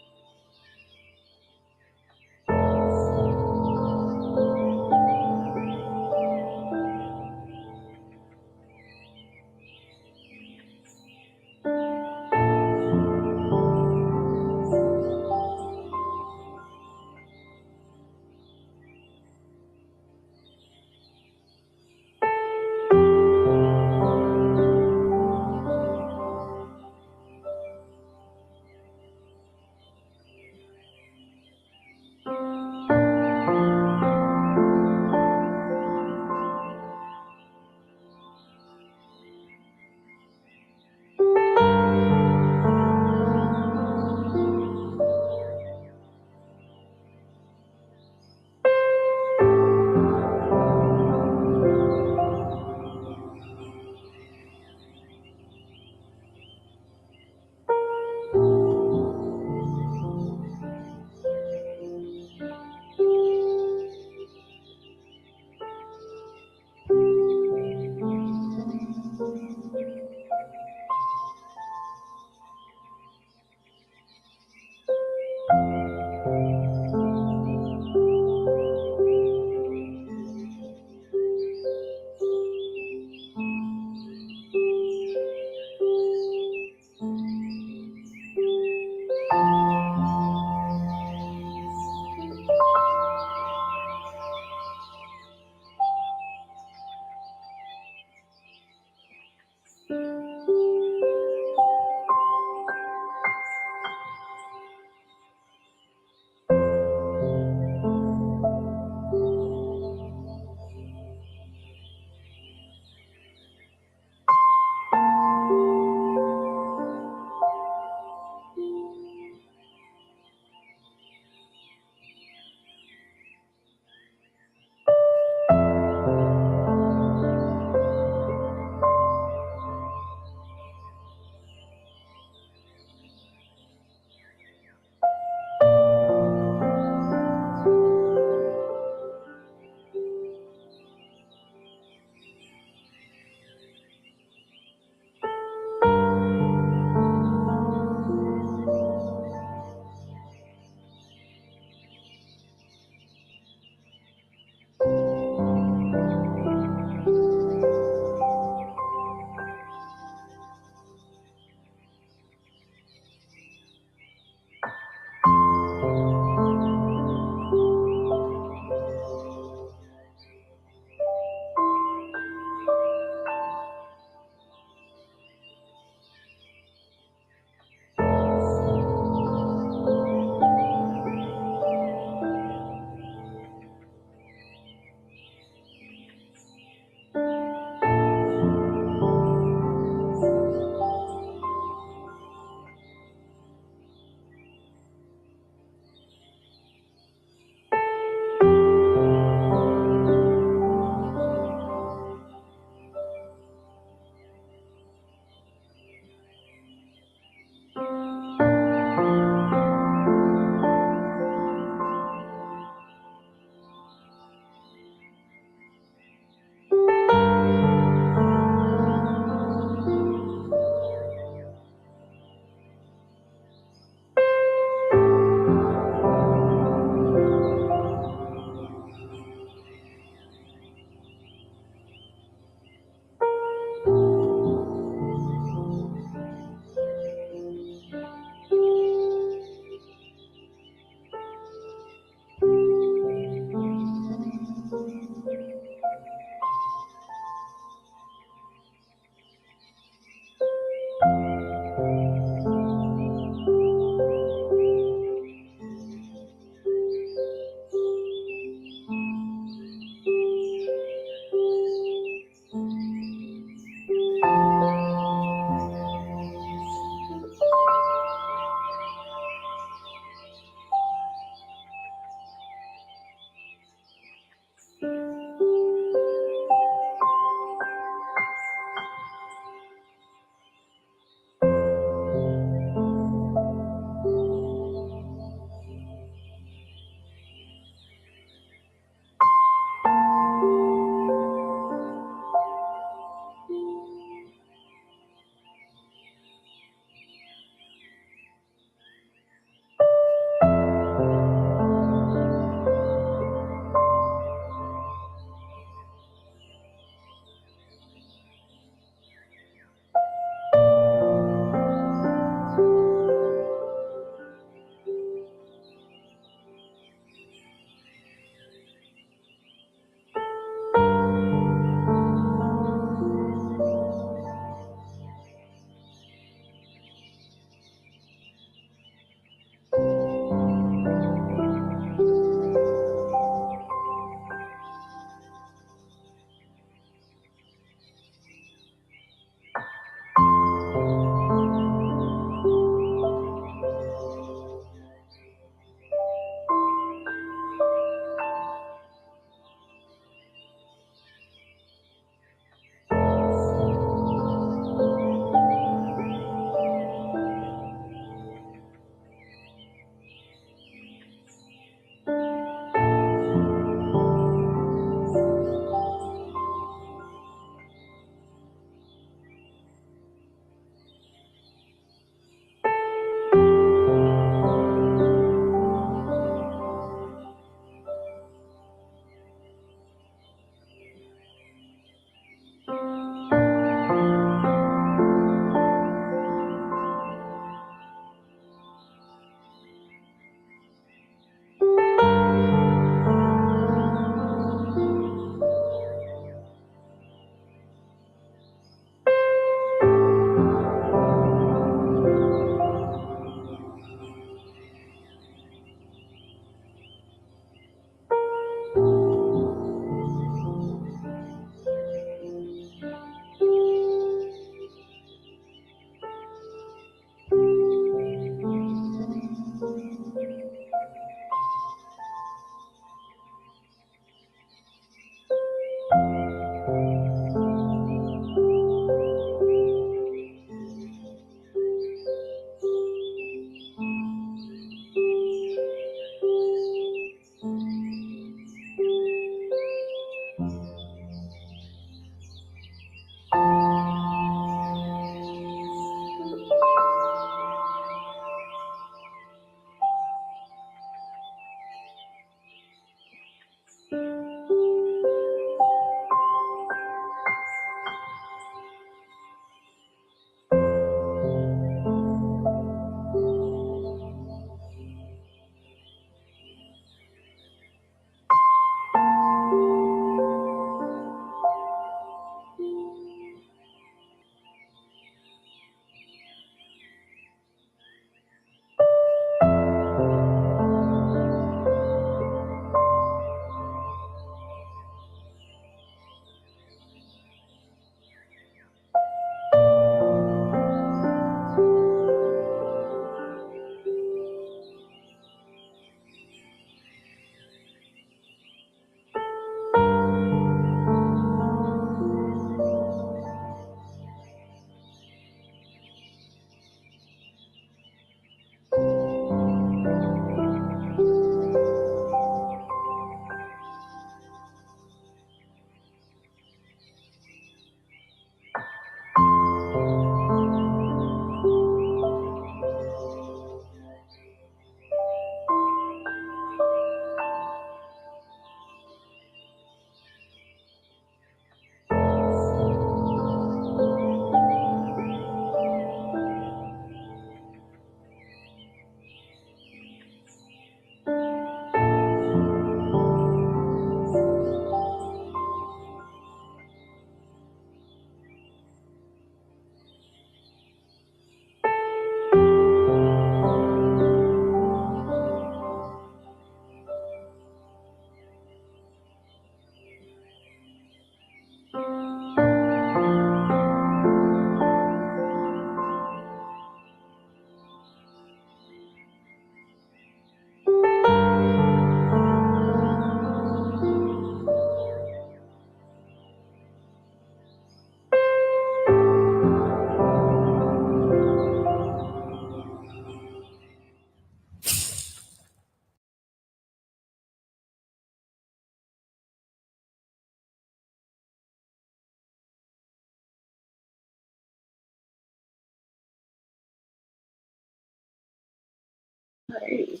S1: Alrighty.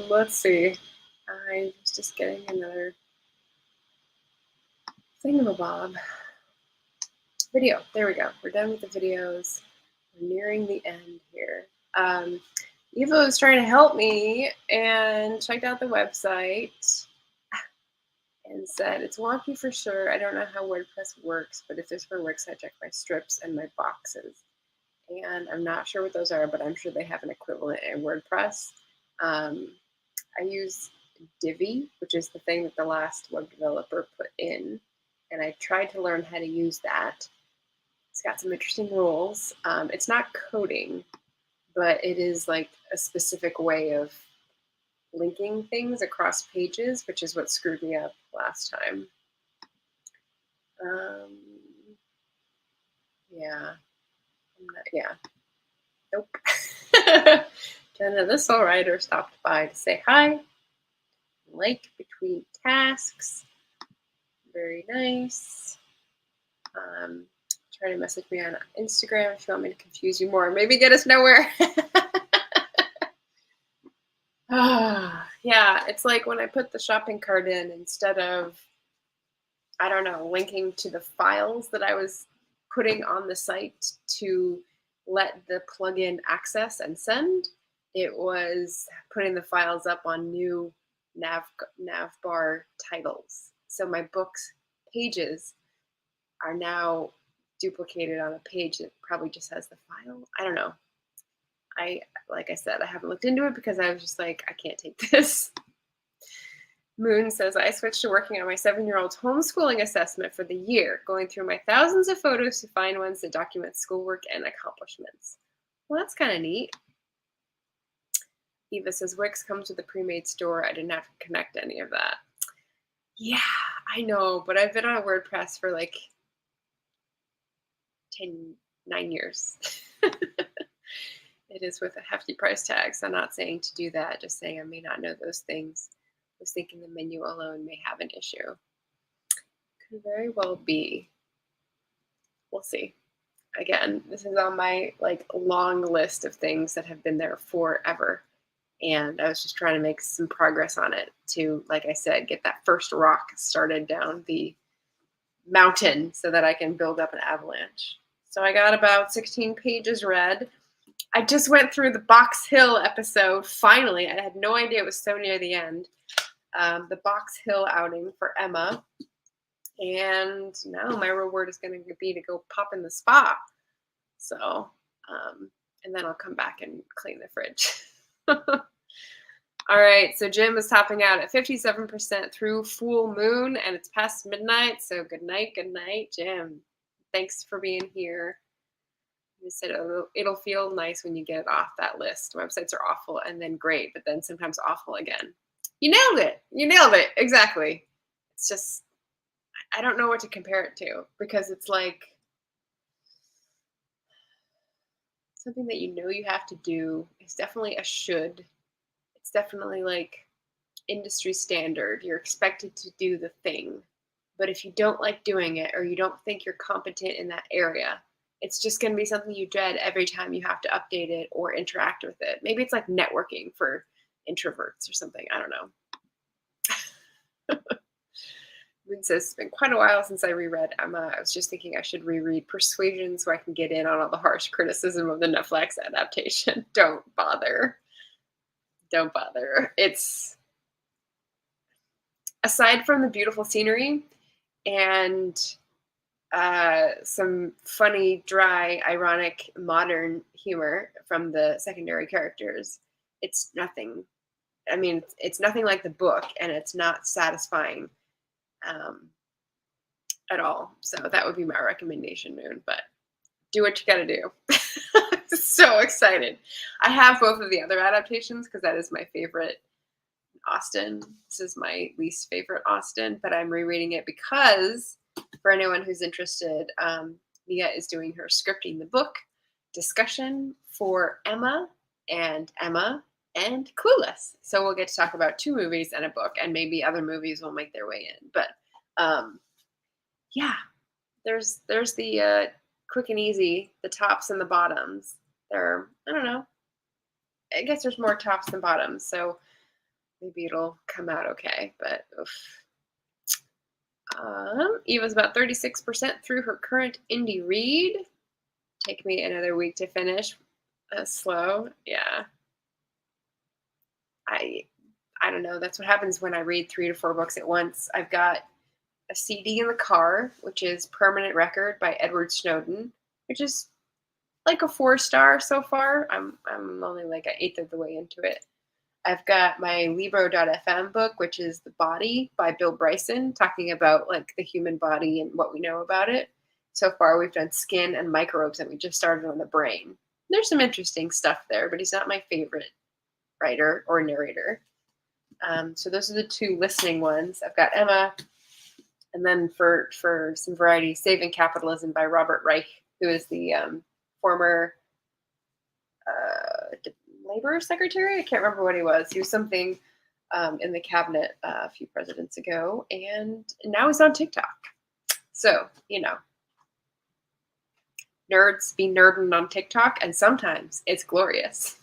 S1: Let's see. I was just getting another thingamabob. Video. There we go. We're done with the videos. We're nearing the end here. Eva was trying to help me and checked out the website and said it's wonky for sure. I don't know how WordPress works, but if this works, I check my strips and my boxes. And I'm not sure what those are, but I'm sure they have an equivalent in WordPress. I use Divi, which is the thing that the last web developer put in, and I tried to learn how to use that. It's got some interesting rules. It's not coding, but it is like a specific way of linking things across pages, which is what screwed me up last time. Nope. Jenna the Soul Rider stopped by to say hi. Like between tasks. Very nice. Try to message me on Instagram if you want me to confuse you more. Maybe get us nowhere. Yeah, it's like when I put the shopping cart in, instead of, I don't know, linking to the files that I was putting on the site to let the plugin access and send, it was putting the files up on new navbar titles. So my book's pages are now duplicated on a page that probably just has the file. I don't know. Like I said, I haven't looked into it because I was just like, I can't take this. Moon says, I switched to working on my 7-year-old's homeschooling assessment for the year, going through my thousands of photos to find ones that document schoolwork and accomplishments. Well, that's kind of neat. Eva says, Wix comes with a pre-made store. I didn't have to connect any of that. Yeah, I know, but I've been on WordPress for like 9 years. It is with a hefty price tag, so I'm not saying to do that, just saying I may not know those things. I was thinking the menu alone may have an issue. Could very well be. We'll see. Again, this is on my like long list of things that have been there forever. And I was just trying to make some progress on it to, like I said, get that first rock started down the mountain so that I can build up an avalanche. So I got about 16 pages read. I just went through the Box Hill episode, finally. I had no idea it was so near the end. The Box Hill outing for Emma. And now my reward is going to be to go pop in the spa. So, and then I'll come back and clean the fridge. All right, so Jim is topping out at 57% through full moon, and it's past midnight. So good night, Jim. Thanks for being here. You said it'll feel nice when you get off that list. Websites are awful and then great, but then sometimes awful again. You nailed it. You nailed it. Exactly. It's just, I don't know what to compare it to because it's like something that you know you have to do. It's definitely a should. It's definitely like industry standard. You're expected to do the thing. But if you don't like doing it or you don't think you're competent in that area, it's just going to be something you dread every time you have to update it or interact with it. Maybe it's like networking for introverts or something. I don't know. Moon says, it's been quite a while since I reread Emma. I was just thinking I should reread Persuasion so I can get in on all the harsh criticism of the Netflix adaptation. Don't bother. Don't bother. It's, aside from the beautiful scenery and some funny, dry, ironic, modern humor from the secondary characters, it's nothing. I mean, it's nothing like the book, and it's not satisfying at all. So that would be my recommendation, Moon. But do what you gotta do. I'm so excited. I have both of the other adaptations because that is my favorite Austen. This is my least favorite Austen, but I'm rereading it because, for anyone who's interested, Nia is doing her scripting the book discussion for Emma and Clueless. So we'll get to talk about 2 movies and a book, and maybe other movies will make their way in. But yeah, there's the quick and easy, the tops and the bottoms. I don't know. I guess there's more tops than bottoms, so maybe it'll come out okay. But oof. Eva's about 36% through her current indie read. Take me another week to finish. Slow, yeah. I don't know. That's what happens when I read 3 to 4 books at once. I've got a CD in the car, which is Permanent Record by Edward Snowden, which is like a 4-star so far. I'm only like an eighth of the way into it. I've got my Libro.fm book, which is The Body by Bill Bryson, talking about like the human body and what we know about it. So far, we've done skin and microbes, and we just started on the brain. There's some interesting stuff there, but he's not my favorite writer or narrator. So those are the 2 listening ones. I've got Emma, and then for some variety, Saving Capitalism by Robert Reich, who is the former labor secretary. I can't remember what he was. He was something in the cabinet a few presidents ago, and now he's on TikTok. So, nerds be nerding on TikTok, and sometimes it's glorious.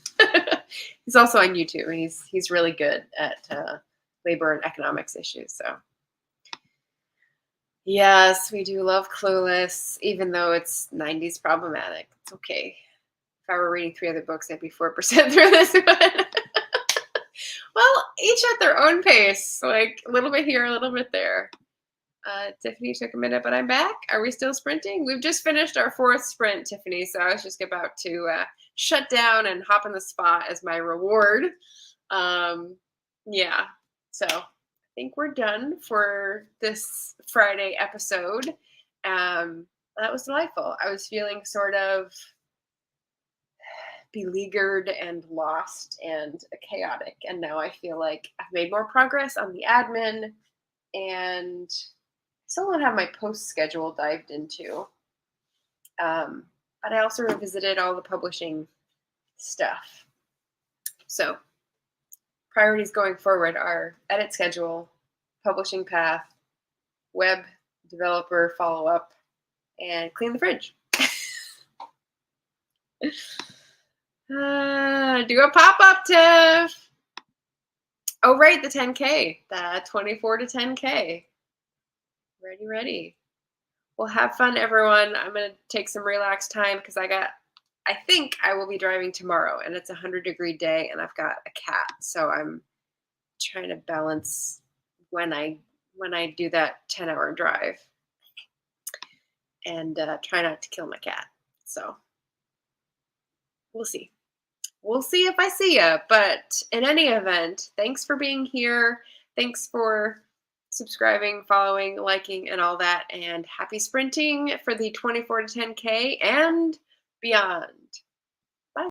S1: He's also on YouTube, and he's really good at labor and economics issues. So, yes, we do love Clueless, even though it's 90s problematic. It's okay. If I were reading 3 other books, I'd be 4% through this one. Well, each at their own pace, like a little bit here, a little bit there. Tiffany took a minute, but I'm back. Are we still sprinting? We've just finished our 4th sprint, Tiffany, so I was just about to shut down and hop in the spot as my reward. Yeah, so I think we're done for this Friday episode. That was delightful. I was feeling sort of beleaguered and lost and chaotic, and now I feel like I've made more progress on the admin, and still don't have my post schedule dived into, but I also revisited all the publishing stuff. So priorities going forward are edit schedule, publishing path, web developer follow-up, and clean the fridge. Do a pop-up, Tiff. Oh, right, the 10K, the 24 to 10K. Ready. Well, have fun, everyone. I'm going to take some relaxed time because I think I will be driving tomorrow, and it's a 100-degree day, and I've got a cat. So I'm trying to balance when I do that 10-hour drive and try not to kill my cat. So we'll see. We'll see if I see you. But in any event, thanks for being here. Thanks for subscribing, following, liking, and all that. And happy sprinting for the 24 to 10K and beyond.